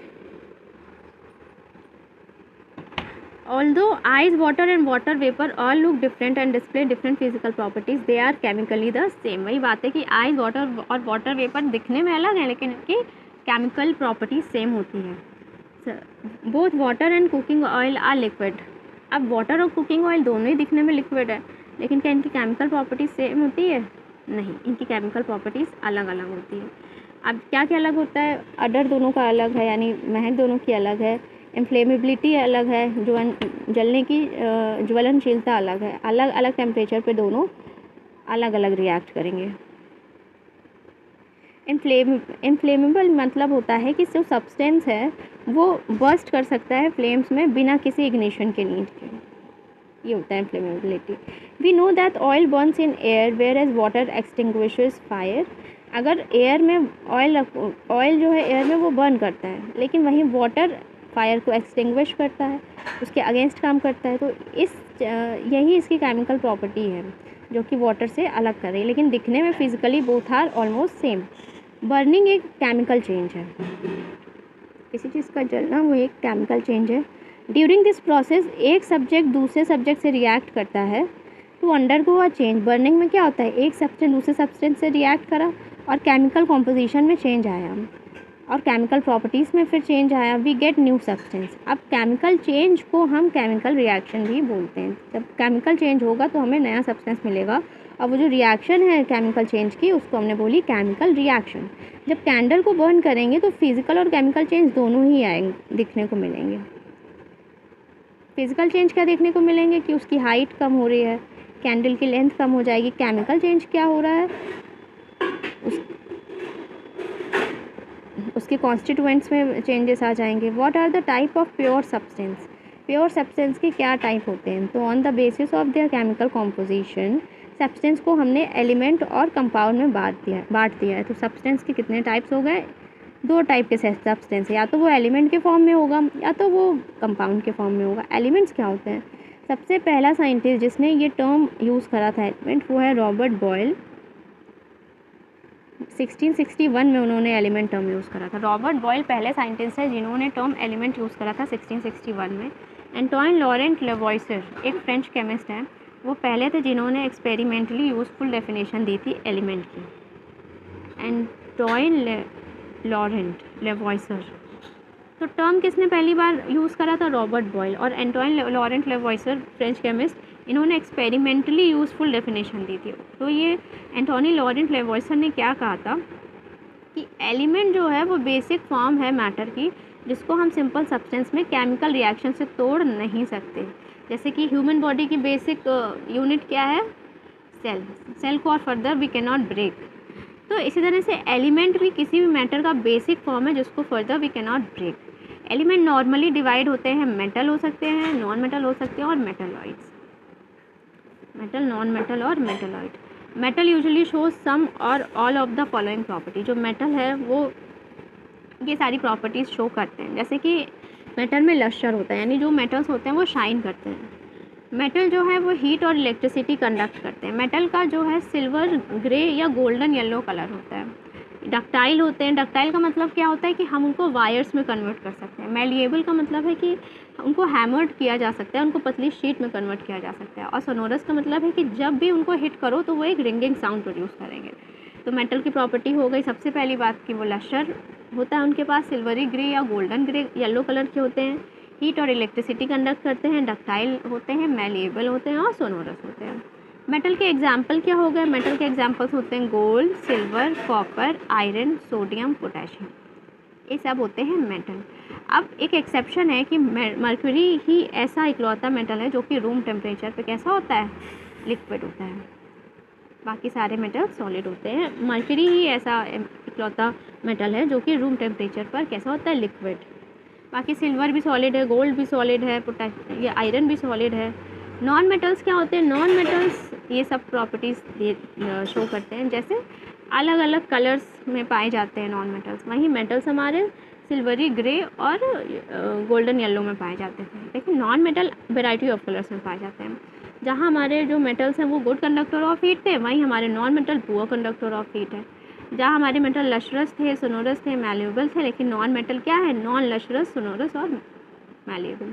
[SPEAKER 2] Although ice, water and water vapor all look different and display different physical properties, they are chemically the same. वही बात है कि ice, water और water vapor दिखने में अलग है लेकिन इनकी chemical properties सेम होती हैं। Both water and cooking oil are liquid. अब water और cooking oil दोनों ही दिखने में liquid है, लेकिन क्या इनकी chemical properties सेम होती है? नहीं, इनकी chemical properties अलग अलग होती है। अब क्या क्या अलग होता है? अडर दोनों का अलग है, यानी महक दोनों की अलग है। इन्फ्लेमेबिलिटी अलग है, जलने की ज्वलनशीलता अलग है। अलग अलग टेम्परेचर पे दोनों अलग अलग रिएक्ट करेंगे। इन्फ्लेमेबल मतलब होता है कि जो सब्सटेंस है वो बर्स्ट कर सकता है फ्लेम्स में बिना किसी इग्निशन के नीड के, ये होता है inflammability. We know that oil burns in air whereas water extinguishes fire. अगर एयर में ऑयल जो है एयर में वो बर्न करता है, लेकिन वहीं वाटर फायर को एक्सटिंग्विश करता है, उसके अगेंस्ट काम करता है। तो यही इसकी केमिकल प्रॉपर्टी है जो कि वाटर से अलग कर रही है, लेकिन दिखने में physically both are almost same. Burning एक केमिकल चेंज है, किसी चीज़ का जलना वो एक केमिकल चेंज है। ड्यूरिंग दिस प्रोसेस एक सब्जेक्ट दूसरे सब्जेक्ट से रिएक्ट करता है to undergo a change. Burning में क्या होता है, एक सब्सटेंस दूसरे सब्सटेंस से रिएक्ट करा और केमिकल कॉम्पोजिशन में चेंज आया और केमिकल प्रॉपर्टीज़ में फिर चेंज आया, वी गेट न्यू सब्सटेंस। अब केमिकल चेंज को हम केमिकल रिएक्शन भी बोलते हैं। जब केमिकल चेंज होगा तो हमें नया सब्सटेंस मिलेगा, और वो जो रिएक्शन है केमिकल चेंज की उसको हमने बोली केमिकल रिएक्शन। जब कैंडल को बर्न करेंगे तो फिजिकल और केमिकल चेंज दोनों ही आएंगे, दिखने को मिलेंगे। फिजिकल चेंज क्या देखने को मिलेंगे कि उसकी हाइट कम हो रही है, कैंडल की लेंथ कम हो जाएगी। केमिकल चेंज क्या हो रहा है, उसके कॉन्स्टिट्यूएंट्स में चेंजेस आ जाएंगे। What are the type of pure substance, pure substance के क्या टाइप होते हैं? तो on the basis of their chemical composition substance को हमने एलिमेंट और कंपाउंड में बांट दिया है। तो सब्सटेंस के कितने टाइप्स हो गए? 2 टाइप के सब्सटेंस है, या तो वो एलिमेंट के फॉर्म में होगा या तो वो कंपाउंड के फॉर्म में होगा। एलिमेंट्स क्या होते हैं? सबसे पहला साइंटिस्ट जिसने ये टर्म यूज़ करा था एलिमेंट, वो है रॉबर्ट बॉयल। 1661 में उन्होंने एलिमेंट टर्म यूज़ करा था। रॉबर्ट बॉयल पहले साइंटिस्ट है जिन्होंने टर्म एलिमेंट यूज़ करा था 1661 में। एंटोइन लॉरेंट लेवॉइसर एक फ्रेंच केमिस्ट हैं, वो पहले थे जिन्होंने एक्सपेरिमेंटली यूज़फुल डेफिनेशन दी थी एलिमेंट की। एंटोइन लॉरेंट लेवॉइसर, तो टर्म किसने पहली बार यूज़ करा था? Robert Boyle. और Antoine Laurent Lavoisier French chemist, इन्होंने एक्सपेरिमेंटली यूज़फुल डेफिनेशन दी थी। तो ये एंटोनी लॉरेंट लेवॉइसर ने क्या कहा था कि एलिमेंट जो है वो बेसिक फॉर्म है मैटर की, जिसको हम सिंपल सब्सटेंस में केमिकल रिएक्शन से तोड़ नहीं सकते। जैसे कि ह्यूमन बॉडी की बेसिक यूनिट क्या है? सेल। सेल को और further we can not break. तो इसी तरह से एलिमेंट भी किसी भी मैटर का बेसिक फॉर्म है जिसको further we can not break. Element normally divide होते हैं, मेटल हो सकते हैं, नॉन मेटल हो सकते हैं और मेटलॉइड्स। मेटल, नॉन मेटल और metalloid. Metal usually shows some और all of the following property. जो मेटल है वो ये सारी प्रॉपर्टीज़ शो करते हैं। जैसे कि मेटल में लस्टर होता है, यानी जो मेटल्स होते हैं वो शाइन करते हैं। मेटल जो है वो हीट और इलेक्ट्रिसिटी कंडक्ट करते हैं। मेटल का जो है सिल्वर, ग्रे या गोल्डन येलो कलर होता है। डक्टाइल होते हैं। डक्टाइल का मतलब क्या होता है कि हम उनको वायर्स में कन्वर्ट कर सकते हैं। मेलिएबल का मतलब है कि उनको हैमर्ड किया जा सकता है, उनको पतली शीट में कन्वर्ट किया जा सकता है। और सोनोरस का मतलब है कि जब भी उनको हिट करो तो वो एक रिंगिंग साउंड प्रोड्यूस करेंगे। तो मेटल की प्रॉपर्टी हो गई सबसे पहली बात कि वो लस्टर होता है उनके पास, सिल्वरी ग्रे या गोल्डन ग्रे येलो कलर के होते हैं, हीट और इलेक्ट्रिसिटी कंडक्ट करते हैं, डक्टाइल होते हैं, मेलिएबल होते हैं और सोनोरस होते हैं। मेटल के एग्जाम्पल क्या हो गए? मेटल के एग्जाम्पल्स होते हैं gold, silver, copper, iron, sodium, potassium, ये सब होते हैं मेटल। अब एक एक्सेप्शन है कि मर्क्यूरी ही ऐसा इकलौता मेटल है जो कि रूम टेम्परेचर पे कैसा होता है? लिक्विड होता है। बाकी सारे मेटल सॉलिड होते हैं। मर्क्यूरी ही ऐसा इकलौता मेटल है जो कि रूम टेम्परेचर पर कैसा होता है? लिक्विड। बाकी सिल्वर भी सॉलिड है, गोल्ड भी सॉलिड है, ये आयरन भी सॉलिड है। नॉन मेटल्स क्या होते हैं? नॉन मेटल्स ये सब प्रॉपर्टीज़ शो करते हैं, जैसे अलग अलग कलर्स में पाए जाते हैं नॉन मेटल्स। वहीं मेटल्स हमारे सिल्वरी ग्रे और गोल्डन येलो में पाए जाते हैं। लेकिन non metal variety of colours में पाए जाते हैं। जहाँ हमारे जो मेटल्स हैं वो गुड कंडक्टर ऑफ हीट थे, वहीं हमारे non metal poor conductor of heat है। जहाँ हमारे मेटल लशरस थे, सोनोरस थे, मैल्यूबल थे, लेकिन नॉन मेटल क्या है? नॉन लशरस, सोनोरस और मैल्यूबल।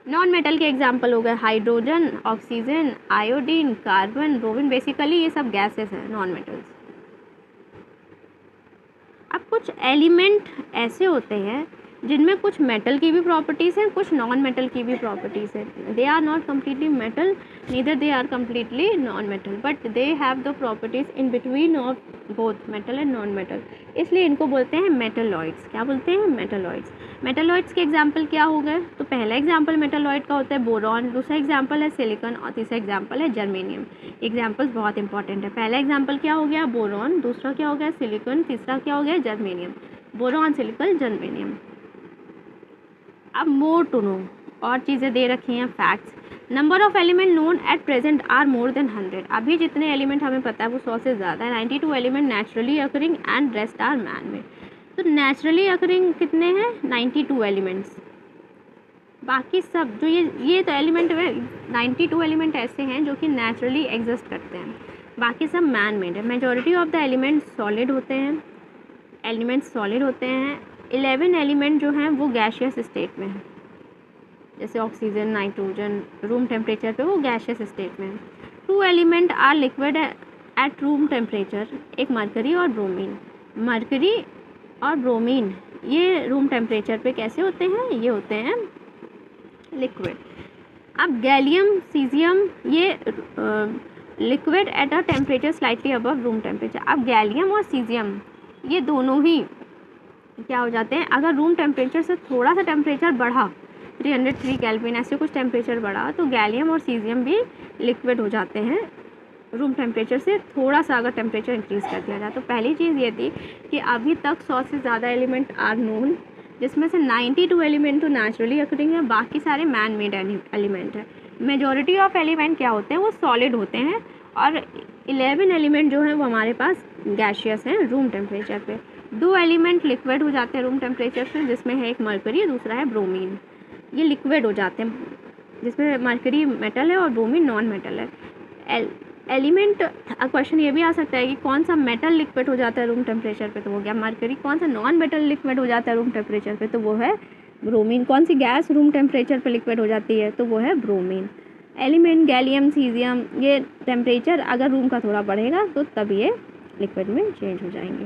[SPEAKER 2] नॉन मेटल के एग्जाम्पल हो गए hydrogen, oxygen, iodine, carbon, bromine. Basically ये सब गैसेस हैं नॉन मेटल्स। अब कुछ एलिमेंट ऐसे होते हैं जिनमें कुछ मेटल की भी प्रॉपर्टीज़ हैं, कुछ नॉन मेटल की भी प्रॉपर्टीज़ हैं। They are not completely metal, neither they are completely non metal, but they have the properties in between of both metal and non metal, इसलिए इनको बोलते हैं मेटलॉइड्स। क्या बोलते हैं? मेटलॉइड्स। मेटलॉइड्स के एग्जाम्पल क्या हो गए? तो पहला एग्जाम्पल मेटलॉइड का होता है बोरॉन, दूसरा एग्जाम्पल है सिलिकॉन और तीसरा एग्जाम्पल है जर्मेनियम। एग्जाम्पल्स बहुत इंपॉर्टेंट है। पहला एग्जाम्पल क्या हो गया? बोरॉन, दूसरा क्या हो गया? सिलिकॉन, तीसरा क्या हो गया? जर्मेनियम। Boron, silicon, germanium. अब मोर टू नो, और चीज़ें दे रखी हैं facts. Number of element known at present are more than 100। अभी जितने एलिमेंट हमें पता है वो 100 से ज़्यादा है। 92 element naturally occurring and rest are man made. तो नेचुरली अकरिंग कितने हैं? 92 एलिमेंट्स। बाकी सब जो ये तो एलिमेंट 92 एलिमेंट ऐसे हैं जो कि नेचुरली एग्जिस्ट करते हैं, बाकी सब मैन मेड है। Majority of the elements solid होते हैं। 11 एलिमेंट जो हैं वो गैशियस स्टेट में हैं, जैसे ऑक्सीजन, नाइट्रोजन, रूम टेम्परेचर पे वो गैशियस स्टेट में है। 2 element are liquid at room temperature, एक मरकरी और ब्रोमीन। मरकरी और ब्रोमीन ये रूम टेम्परेचर पे कैसे होते हैं? ये होते हैं लिक्विड। अब गैलियम, सीजियम ये liquid at a temperature slightly above room temperature. अब गैलियम और सीजियम ये दोनों ही क्या हो जाते हैं? अगर रूम टेम्परेचर से थोड़ा सा टेम्परेचर बढ़ा, 303 केल्विन ऐसे कुछ टेम्परेचर बढ़ा, तो गैलियम और सीजियम भी लिक्विड हो जाते हैं रूम टेम्परेचर से थोड़ा सा अगर टेम्परेचर इंक्रीज़ कर दिया जाए। तो पहली चीज़ ये थी कि अभी तक 100 से ज़्यादा एलिमेंट आर नोन, जिसमें से 92 एलिमेंट तो नेचुरली अकरिंग है, बाकी सारे मैन मेड एलिमेंट है। मेजॉरिटी ऑफ एलिमेंट क्या होते हैं, वो सॉलिड होते हैं, और 11 एलिमेंट जो हैं वो हमारे पास गैशियस हैं रूम टेम्परेचर पे। 2 एलिमेंट लिक्विड हो जाते हैं रूम टेम्परेचर पे, जिसमें है एक मरकरी, दूसरा है ब्रोमीन। ये लिक्विड हो जाते हैं, जिसमें मरकरी मेटल है और ब्रोमीन नॉन मेटल है। एलिमेंट क्वेश्चन ये भी आ सकता है कि कौन सा मेटल लिक्विड हो जाता है रूम टेम्परेचर पे, तो वो गया मरकरी। कौन सा नॉन मेटल लिक्विड हो जाता है रूम टेम्परेचर पे, तो वो है ब्रोमीन। कौन सी गैस रूम टेम्परेचर पे लिक्विड हो जाती है, तो वो है ब्रोमीन। एलिमेंट गैलियम, सीजियम, ये टेम्परेचर अगर रूम का थोड़ा बढ़ेगा तो तब ये लिक्विड में चेंज हो जाएंगे।